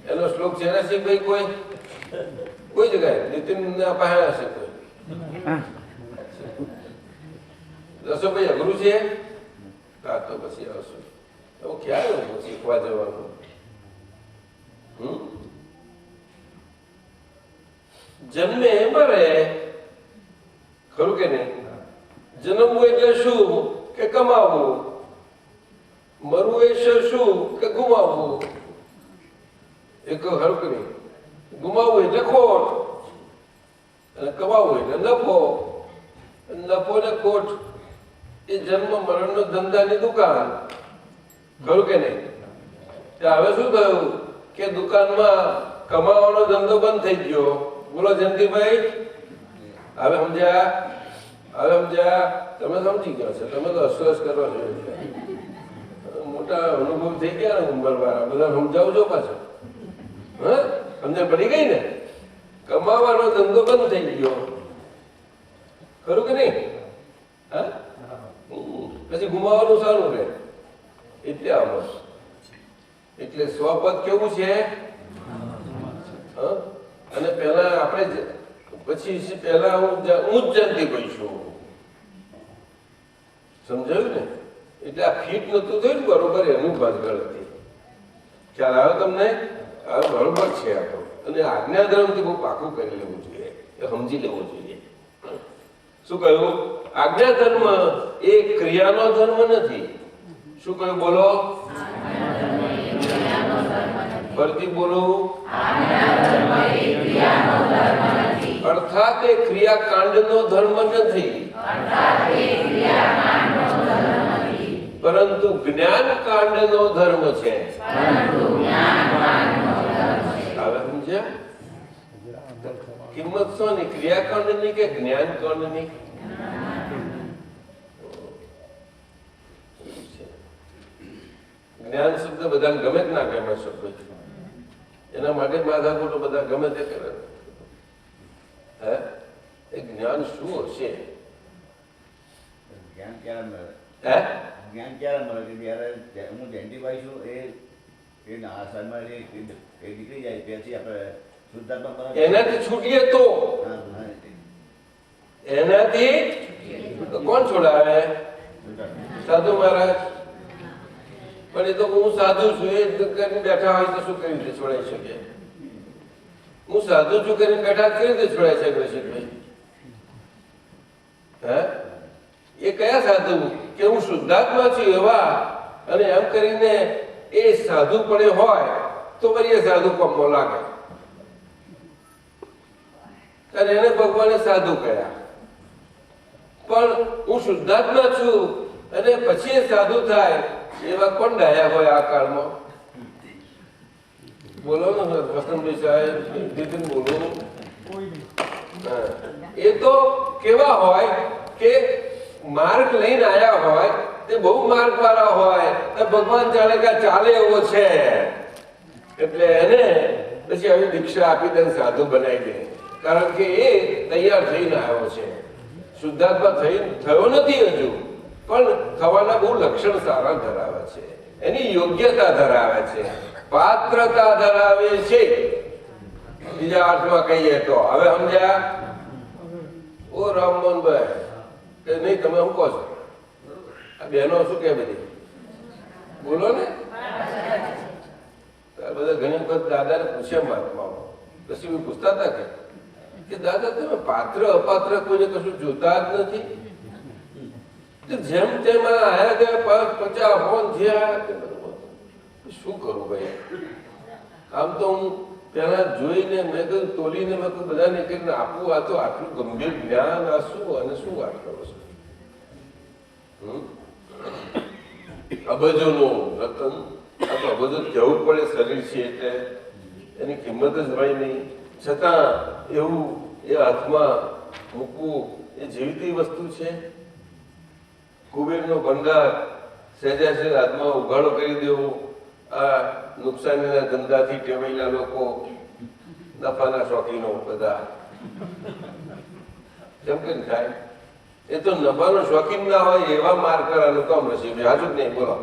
એનો શ્લોક છે ને ભાઈ? કોઈ જગ્યાએ નીતિન ના પાસે હશે કોઈ? રસોભાઈ અઘરું છે? હા તો પછી આવશું. તો ક્યારે શીખવા જવાનું? જન્મે મરે. ખરું કે નહીં? જન્મવું એટલે શું? કે કમાવવું. મરવું એ શું? કે ગુમાવવું. એક ખરું કે નહીં? ગુમાવવું એટલે ખોટ અને કમાવવું એટલે નફો. નફો ને ખોટ એ જન્મ મરણ નો ધંધાની દુકાન. ખરું કે નહીં? હવે શું થયું કે દુકાનમાં કમાવાનો ધંધો બંધ થઈ ગયો. બોલો જયંતિભાઈ, હવે સમજ્યા? હવે સમજ્યા? તમે સમજી ગયા છો. તમે તો અસરસ કરો છો. મોટા અનુભવ થઈ ગયા ને ઉંમર વાળા બધા. સમજાવજો પાછો. હા, સમજણ પડી ગઈ ને? કમાવાનો ધંધો બંધ થઈ ગયો. ખરું કે નહીં? હા, પછી ગુમાવાનું સારું રહે. એટલે આમાં એટલે સ્વપદ કેવું છે? અને પહેલા આપણે પછી પહેલા હું જ જયંતિ કહીશું. સમજાયું ને? એટલે આ ફીટ નતું થયું ને બરોબર, એનું ભાગળ હતી. ખ્યાલ આવ્યો તમને? હવે બરોબર છે આ તો. અને આજ્ઞાધર્મથી બહુ પાકું કરી લેવું જોઈએ, એ સમજી લેવું જોઈએ. શું કહ્યું? આજ્ઞાધર્મ એ ક્રિયાનો ધર્મ નથી. શું કહ્યું? બોલો ફરીથી બોલો. અર્થાત એ ક્રિયાકાંડનો ધર્મ નથી, પરંતુ જ્ઞાનકાંડનો ધર્મ છે. હવે સમજ્યા? કિંમત શોની? ક્રિયાકાંડની કે જ્ઞાનકાંડની? જ્ઞાન શબ્દ બધાને ગમે જ ના ગમે શબ્દ. એના માટે માથાકૂટો બધા ગમે તે કરે. હે, એ જ્ઞાન શું હશે? જ્ઞાન ક્યારે મળે? હે, જ્ઞાન ક્યારે મળે? કે જ્યારે હું જયંતિભાઈ છું એ આસાનમાં એ નીકળી જાય પછી આપણે શુદ્ધાત્મા એનાથી છૂટીએ તો. એનાથી કોણ છોડાવે? સાધુ મહારાજ. પણ એ તો હું સાધુ છું એ કરીને બેઠા હોય તો શું કરી રીતે છોડાઈ શકે? હું સાધુ છું કરીને બેઠા કેવી રીતે છોડાઈ શકે રસિકભાઈ? હે? એ કયા સાધુ કે હું શુદ્ધાત્મા છું એવા, અને એમ કરીને એ સાધુ પડે હોય તો વળી એ સાધુ કમો લાગે, અને એને ભગવાને સાધુ કહ્યા. પણ હું શુદ્ધાત્મા છું અને પછી એ સાધુ થાય એવા કોણ ડાયા હોય આ કાળમાં? બોલો ને વસંતભાઈ સાહેબ, નીતિન બોલો. હા. એ તો કેવા હોય કે માર્ગ લઈને આવ્યા હોય, તે બહુ માર્ગ વાળા હોય, તો ભગવાન જાણે કે ચાલે એવો છે એટલે એને પછી આવી દીક્ષા આપી દે, સાધુ બનાવી દે. કારણ કે એ તૈયાર થઈને આવ્યો છે, શુદ્ધાત્મા થયો નથી હજુ, પણ થવાના બહુ લક્ષણ સારા ધરાવે છે, એની યોગ્યતા ધરાવે છે, પાત્રતા ધરાવે છે. બીજા અર્થમાં કહીએ તો હવે સમજ્યા? ઓ રામમોહનભાઈ કે નહીં, તમે શું કહો છો? આ બહેનો શું કે બધી બોલો ને. બધા ઘણી વખત દાદાને પૂછ્યા મહાત્માઓ, પછી પૂછતા હતા કે દાદા તમે પાત્ર અપાત્ર કોઈને કશું જોતા જ નથી? જેમ તેમ આયા ગયા 50 ફોન થયા, શું કરું ભાઈ? આમ તો હું પેલા જોઈને મેં કહ્યું તોલીને મેં કહ્યું બધાને કરીને આપવું, આ તો આટલું ગંભીર જ્ઞાન, આ શું અને શું વાત કરો છો? અબજોનું રતન, આ તો અબજો કહેવું પડે, શરીર છે એટલે એની કિંમત જ હોય નહીં, છતાં એવું એ હાથમાં મૂકવું એ જીવતી વસ્તુ છે. કુબેરનો ભંડાર સહેજાસહેજ હાથમાં ઉઘાડો કરી દેવો, આ નુકસાનીના ધંધાથી ટેવાયેલા લોકો, નફાના શોખીનો બધા કેમ કે થાય? એ તો નફાનો શોખીન ના હોય એવા માર કરવાનું કામ નથી. હાજુ જ નહીં, બોલો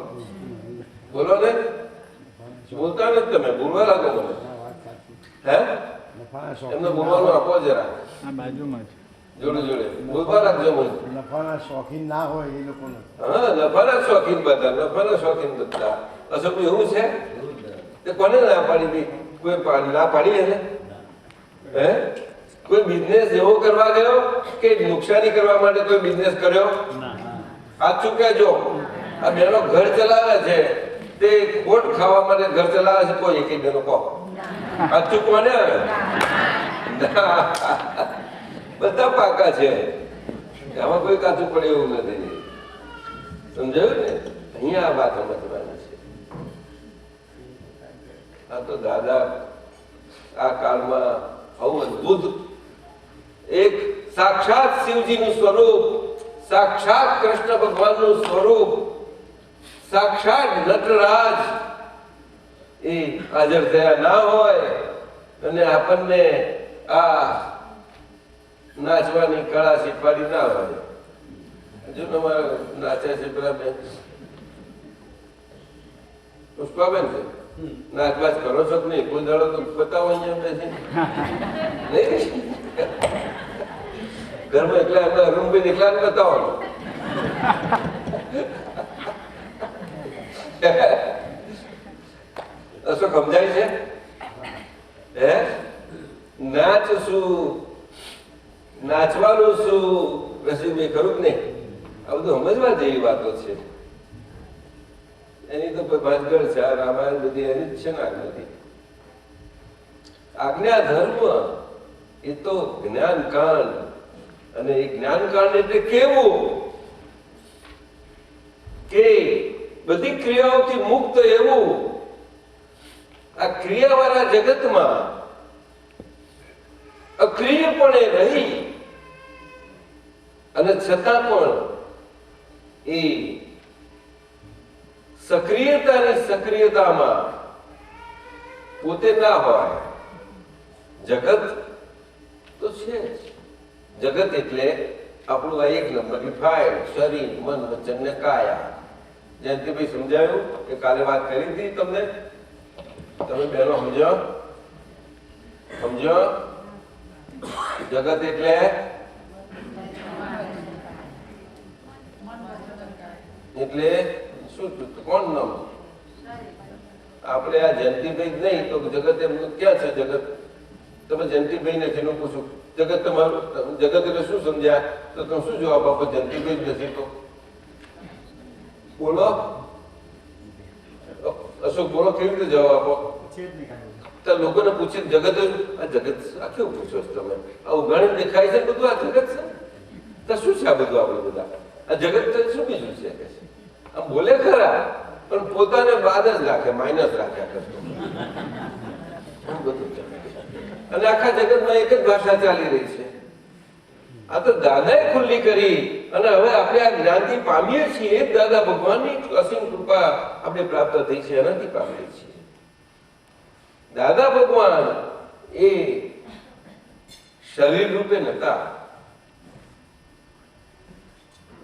બોલો ને, બોલતા નથી તમે, બોલવા લાગો મને. હે? એમને બોલવાનું આપો જરા, આ બાજુમાં છે. જોડે જોડે બોલવા લાગજો મને. નફાના શોખીન ના હોય એ લોકોને. હા, નફાના શોખીન બધા, નફાના શોખીન બધા. અસલ એવું છે તે કોને ના પાડી? કોઈ ના પાડી એને? હે? કોઈ બિઝનેસ એવો કરવા ગયો કે નુકસાની કરવા માટે કોઈ બિઝનેસ કર્યો? સાચું કહેજો. આ બેનો ઘર ચલાવે છે તે ખોટ ખાવા માટે ઘર ચલાવે છે? કોઈ એક બેનો કહો, સાચું કોને આવે? બધા પાકા છે, આમાં કોઈ કાચું પડે એવું નથી. સમજાયું ને? અહીંયા આ વાત સમજવાની છે. આ તો દાદા આ કાળમાં આવું અદભુત એક સાક્ષાત શિવજીનું સ્વરૂપ, સાક્ષાત કૃષ્ણ ભગવાનનું સ્વરૂપ, સાક્ષાત નટરાજ એ હાજર થયા ના હોય અને આપણને આ નાચવાની કળા શીખવાડી ના હોય. હજુ તમારા નાચ્યા છે પેલા બેન પુષ્પાબેન છે, નાચવાચ કરો છો કે નહીં? કોઈ દાડો તો બતાવો અહીંયા બેસી નહીં, ઘરમાં એકલા એમના અરુણભાઈ એકલા ને બતાવવાનું. અશોક સમજાય છે? હે? નાચ શું, નાચવાનું શું? રસીભાઈ ખરું જ નહીં? આ બધું સમજવા જેવી વાતો છે. એની તો ભાજગળ છે, રામાયણ બધી એની જ છે ને આજ્ઞાથી. આજ્ઞા ધર્મ એ તો જ્ઞાનકાંડ, અને એ જ્ઞાનકાંડ એટલે કેવું કે બધી ક્રિયાઓથી મુક્ત એવું. આ ક્રિયાવાળા જગતમાં અક્રિયપણે રહી અને છતાં પણ એ સક્રિયતાની સક્રિયતામાં પોતે ના હોય. જગત તો છે જ. જગત એટલે આપણું આ એક નંબરની ફાઇલ, શરીર, મન, વચન ને કાયા. જયંતિભાઈ સમજાયું કે કાલે વાત કરી હતી તમને? તમે બહેનો સમજો? સમજો? જગત એટલે એટલે શું? કોણ નામ? આપણે આ જયંતિભાઈ જ નહીં તો જગત એમનું ક્યાં છે જગત? તમે જયંતિભાઈ ને જેનું પૂછું જગત તમારું જગત એટલે શું સમજ્યા તો તમે શું જવાબ આપો? જયંતિભાઈ જ નથી તો બોલો અશોક, બોલો કેવી રીતે જવાબ આપો? તો લોકોને પૂછી જગત આ જગત આ કેવું પૂછો છો તમે? આ ઉઘાણી દેખાય છે બધું આ જગત છે? તો શું છે આ બધું? આપણે બધા આ જગત તો શું બીજું છે કે છે? આમ બોલે ખરા પણ પોતાને બાદ જ રાખે, માઇનસ રાખ્યા કરતો બધું ચાલે. અને આખા જગતમાં એક જ ભાષા ચાલી રહી છે. આ તો દાદાએ ખુલ્લી કરી અને હવે આપણે આ જ્ઞાનથી પામીએ છીએ. એ જ દાદા ભગવાનની અસીમ કૃપા આપણે પ્રાપ્ત થઈ છે, એનાથી પામીએ છીએ. દાદા ભગવાન એ શરીર રૂપે નતા.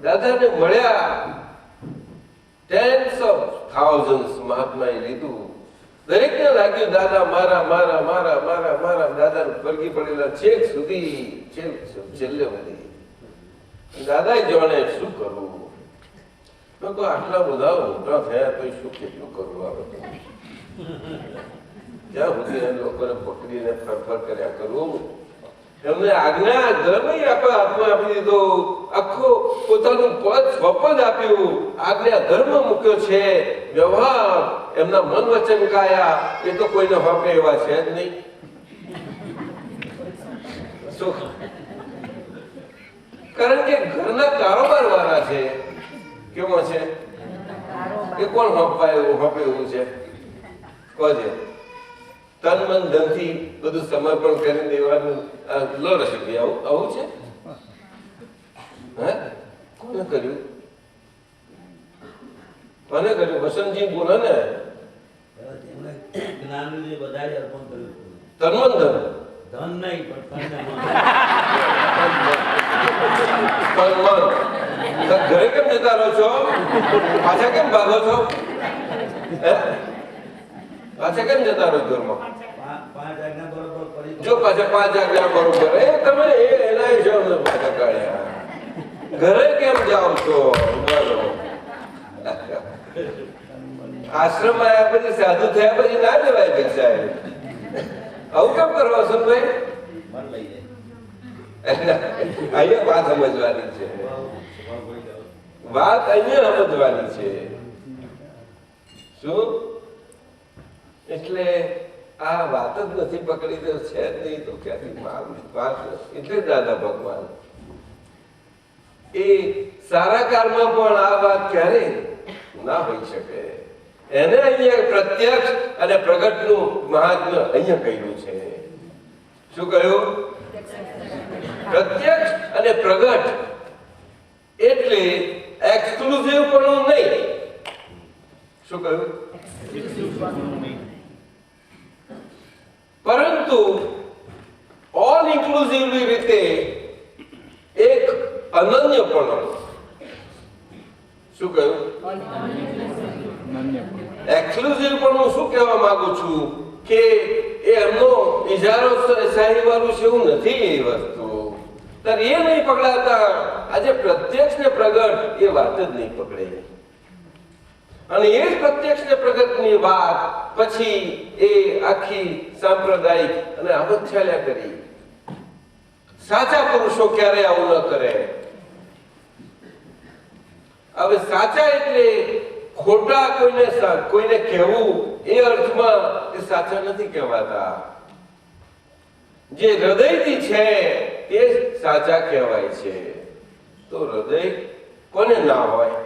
દાદાને મળ્યા ટેન્સ ઓફ થાઉઝન્ડ મહાત્માએ લીધું. દરેકને લાગ્યું દાદા મારા મારા મારા મારા મારા દાદા વળગી પડેલા છેક સુધી છેલ્લે સુધી. દાદા જાણે શું કરવું. લોકો આટલા બધા મોટા થયા તો શું કેટલું કરવું આવે? જ્યાં સુધી લોકોને પકડીને ફરફર કર્યા કરવું. એમને આજ્ઞા ધર્મ આપણા હાથમાં આપી દીધો. આખો પોતાનું પદ સ્વપદ આપ્યું. આજ્ઞા ધર્મ મૂક્યો છે. વ્યવહાર એમના મન વચન કાયા એ તો કોઈને વાપરે એવા છે જ નહીં. શું? કારણ કે ઘરના કારોબાર વાળા છે. કેવો છે? એ કોણ વાપે એવું છે? કહે તન મન ધનથી બધું સમર્પણ કરી દેવાનું. લો રસિકભાઈ આવું છે? હે કોને કર્યું? કોને કર્યું? વસંતજી બોલો ને. જ્ઞાનને બધાએ અર્પણ કર્યું. તન મન ધન ધન નહીં પણ તન મન. ઘરે કેમ જતા રહો છો? પાછા કેમ ભાગો છો? હે પાછા કેમ જતા રહો ઘરમાં? 5 આજ્ઞા બરોબર પડી. જો પાછા 5 આજ્ઞા બરોબર એ તમે એના હિસાબે પાછા કાઢ્યા. ઘરે કેમ જાઓ છો? આશ્રમ આવ્યા પછી સાધુ થયા પછી ના જવાય કે સાહેબ આવું કેમ કરો વસંતભાઈ? મન લઈ જાય. અહીંયા વાત સમજવાની છે. વાત અહીંયા સમજવાની છે. શું? એટલે આ વાત જ નથી પકડી દે છે જ નહીં તો ક્યાંથી વાત એટલે દાદા ભગવાન એ સારા કાળમાં પણ આ વાત ક્યારે ના હોઈ શકે. એને અહીંયા પ્રત્યક્ષ અને પ્રગટનું મહાત્મ્ય અહીંયા કહ્યું છે. શું કહ્યું? પ્રત્યક્ષ અને પ્રગટ એટલે એક્સક્લુઝિવ પણ નહીં. શું કહ્યું? પરંતુ ઓલ ઇન્ક્લુઝિવલી રીતે એક અનન્યપણું. શું કહ્યું? એક્સક્લુઝિવ પણ હું શું કહેવા માંગુ છું કે એ એમનો ઇજારો શાહી વાળું છે એવું નથી. એ વસ્તુ તાર એ નહીં પકડાતા. આજે પ્રત્યક્ષ ને પ્રગટ એ વાત જ નહીં પકડે. અને એ જ પ્રત્યક્ષ ને પ્રગટની વાત પછી એ આખી સાંપ્રદાયિક અને આમજ ચાલ્યા કરી. સાચા પુરુષો ક્યારે આવું ન કરે. હવે સાચા એટલે ખોટા કોઈને કહેવું એ અર્થમાં એ સાચા નથી કહેવાતા. જે હૃદયથી છે તે સાચા કહેવાય છે. તો હૃદય કોને ના હોય?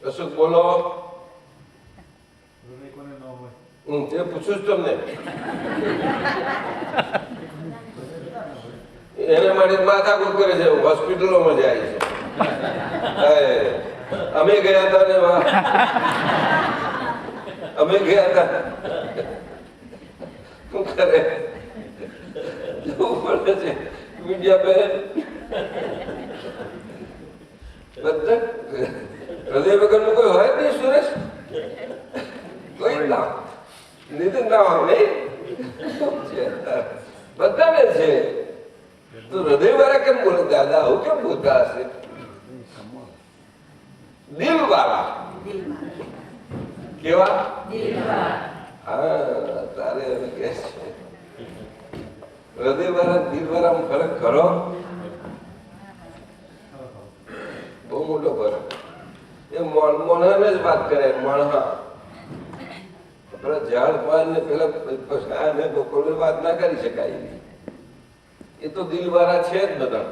કશું બોલો. હું તે પૂછું છું તમને. એના માટે માથાકૂટ કરે છે. હોસ્પિટલોમાં જાય છે. અમે ગયા હતા ને અમે ગયા હતા શું કરે જવું પડે છે. મીડિયા બેન બધા હૃદય વગરનું કોઈ હોય જ નહીં. સુરેશ કોઈ ના નીતિન ના હોય નહીં બધાને છે. તો હૃદય વાળા કેમ બોલે? દાદા આવું કેમ બોલતા હશે? દિલ વાળા કેવા? હા તારે હવે કે છે હૃદય વાળા દિલ વાળા ફરક કરો, બહુ મોટો ફરક. એ મોણહાને જ વાત કરે, મોણહા પેલા ઝાડ પાન ને પેલા કોઈ વાત ના કરી શકાય. એ તો દિલ વાળા છે જ બધા.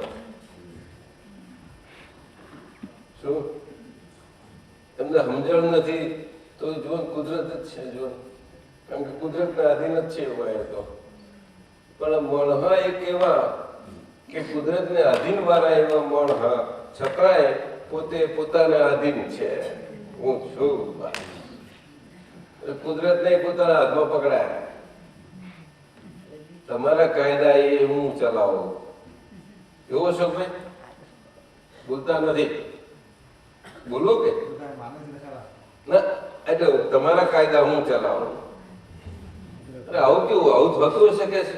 શું એમને સમજણ નથી તો જો કુદરત જ છે, જો કારણ કે કુદરતના આધીન જ છે એવા એ તો. પણ મોણહા એક એવા કે કુદરતને આધીન વાળા એવા મોણહા છતાંય પોતે પોતાના આધીન છે. હું છું કુદરતને પોતાના હાથમાં પકડાય. તમારા કાયદા એ હું ચલાવું એવો છો ભાઈ? બોલતા નથી, બોલો કે ના, એટલે તમારા કાયદા હું ચલાવું. અરે આવું કેવું, આવું થતું હશે કે છે?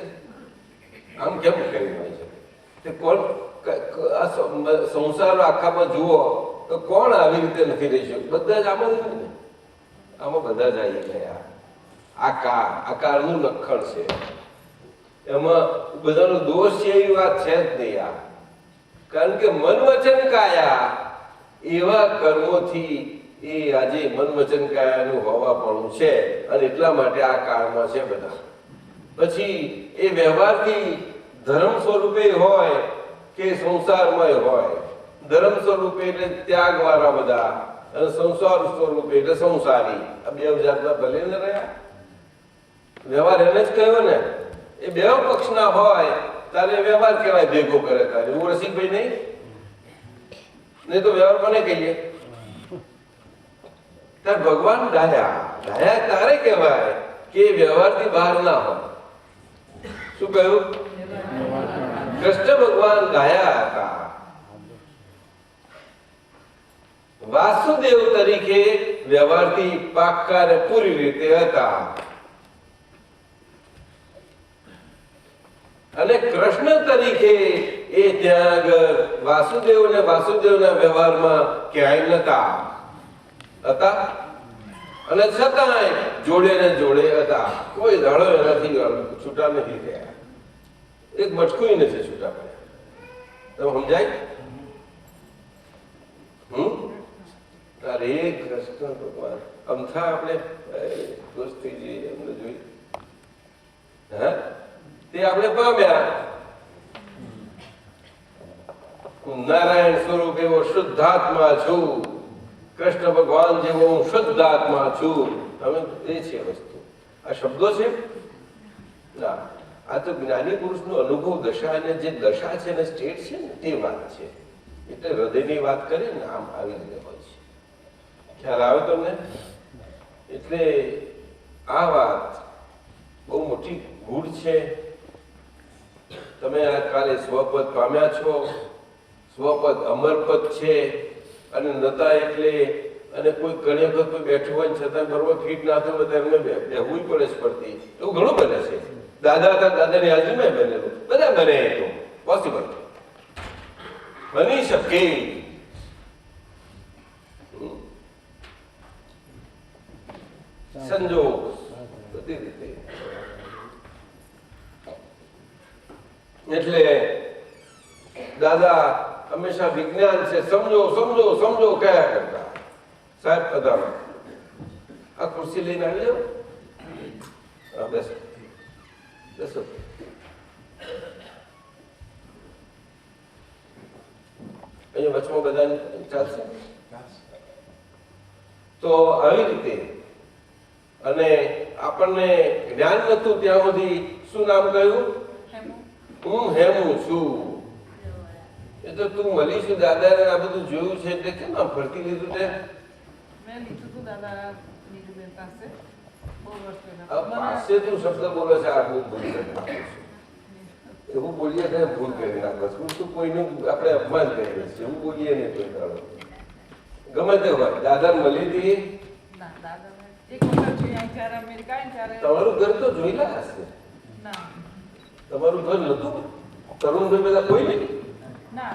આમ કેમ કરી હોય છે? તે કોણ આ સંસાર આખામાં જુઓ તો કોણ આવી રીતે નથી રહી શકતું? બધા જ આમાં જ હોય ને, આમાં બધા જ આવી ગયા. આ કાળનું લક્ષણ છે, એમાં બધાનો દોષ છે એવી વાત છે જ નહીં. આ કારણ કે મન વચન કાયા એવા કર્મોથી એ આજે મન વચન કાયાનું હોવાપણું છે, અને એટલા માટે આ કાળમાં છે બધા. પછી એ વ્યવહારથી ધર્મ સ્વરૂપે હોય કે સંસારમય હોય. ધર્મ સ્વરૂપે એટલે ત્યાગ વાળા બધા, અને સંસાર સ્વરૂપે એટલે સંસારી. આ બે જાતના ભલે ને રહ્યા. વ્યવહાર એને જ કહ્યો ને, એ બે પક્ષના હોય તારે વ્યવહાર કહેવાય, ભેગો કરે તારે. એવું રસિકભાઈ નહીં તો વ્યવહાર કોને કહીએ? તાર ભગવાન ડાયા તારે કહેવાય કે વ્યવહારથી બહાર ના હોય. શું કહ્યું? કૃષ્ણ ભગવાન ડાયા હતા. વાસુદેવ તરીકે વ્યવહારથી પાક્કા અને પૂરી રીતે હતા, અને કૃષ્ણ તરીકે એ ત્યાં આગળ વાસુદેવ ને વાસુદેવના વ્યવહારમાં ક્યાંય નતા હતા, અને છતાંય જોડે ને જોડે હતા. કોઈ દાડો એનાથી છૂટા નથી થયા, એક બટકું નથી છૂટા પડ્યા. તમે સમજાય? અરે કૃષ્ણ ભગવાન અમથા આપણે ખુશ થઈ જઈએ એમને જોઈ. હા, તે આપણે પામ્યા. હું નારાયણ સ્વરૂપ એવો શુદ્ધાત્મા છું, કૃષ્ણ ભગવાન જેવો હું શુદ્ધાત્મા છું. હવે એ છે વસ્તુ. આ શબ્દો છે ના, આ તો જ્ઞાની પુરુષનો અનુભવ દશા, અને જે દશા છે ને સ્ટેટ છે ને તે વાત છે. એટલે હૃદયની વાત કરીએ ને આમ આવી રીતે હોય છે. ખ્યાલ આવે તમને? એટલે આ વાત બહુ મોટી ગૂઢ છે. તમે આ કાલે સ્વપદ પામ્યા છો. સ્વપદ અમરપદ છે, અને નતા એટલે, અને કોઈ ઘણી વખત કોઈ બેઠું હોય છતાં બરોબર ફીટ ના થયું હોય એમને બેહવું પડે જ પડતી. એવું ઘણું બને છે. દાદા હતા, દાદાની હાજરીમાં બનેલું, બધા બને. એ તો પોસિબલ બની શકે. સંજોગ બધી રીતે. એટલે દાદા હંમેશા વિજ્ઞાન છે, સમજો સમજો સમજો કયા કરતા. સાહેબ પધારો, આ ખુરશી લઈને આવી જાઓ. હા, બેસો બેસો. અહીંયા વચમાં બધાને ચાલશે. તો આવી રીતે, અને આપણને જ્ઞાન નતું ત્યાં સુધી શું નામ કહ્યું? હું હેમું છું. એ તો તું મળીશું દાદાને આ બધું જોયું છે એટલે કેમ આમ ફરતી લીધું તે? મેં લીધું હતું દાદા નીરુબેન પાસે બહુ વર્ષ પહેલા. આ પાસે તું શબ્દ બોલે છે, આ ભૂલ કરી નાખું છું. એવું બોલીએ તો ભૂલ કરી નાખો છું. તું કોઈનું આપણે અપમાન કરીએ છીએ, એવું બોલીએ નહીં કોઈ દાડો. ગમે તે હોય, દાદાને મળી હતી. ના દાદા એક વખત જોઈ જ્યારે અમેરિકા ત્યારે. તમારું ઘર તો જોયેલા હશે. ના તમારું ઘર નતું? તરુણભાઈ બધા કોઈ નહીં? ના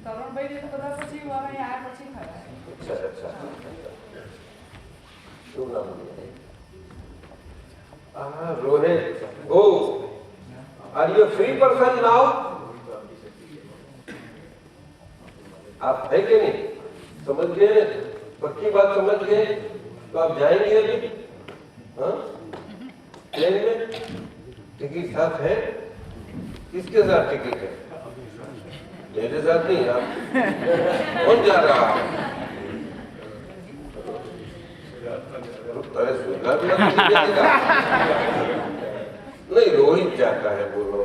તરુણભાઈ ને તો બધા પછી વાળા આ પછી થયા. અચ્છા અચ્છા. શું નામ? Rohit, oh, are you free person now? आप है कि नहीं? समझ गए? पक्की बात समझ गए? तो आप जाएंगे अभी? हाँ? प्लेन में? टिकट साथ है? किसके साथ टिकट है? मेरे साथ नहीं, आप कौन जा रहा है? अरे सुधा भी नहीं, रोहित जाता है बोलो।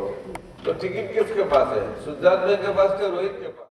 तो टिकट किसके पास है? सिद्धार्थ भाई के पास के रोहित के पास?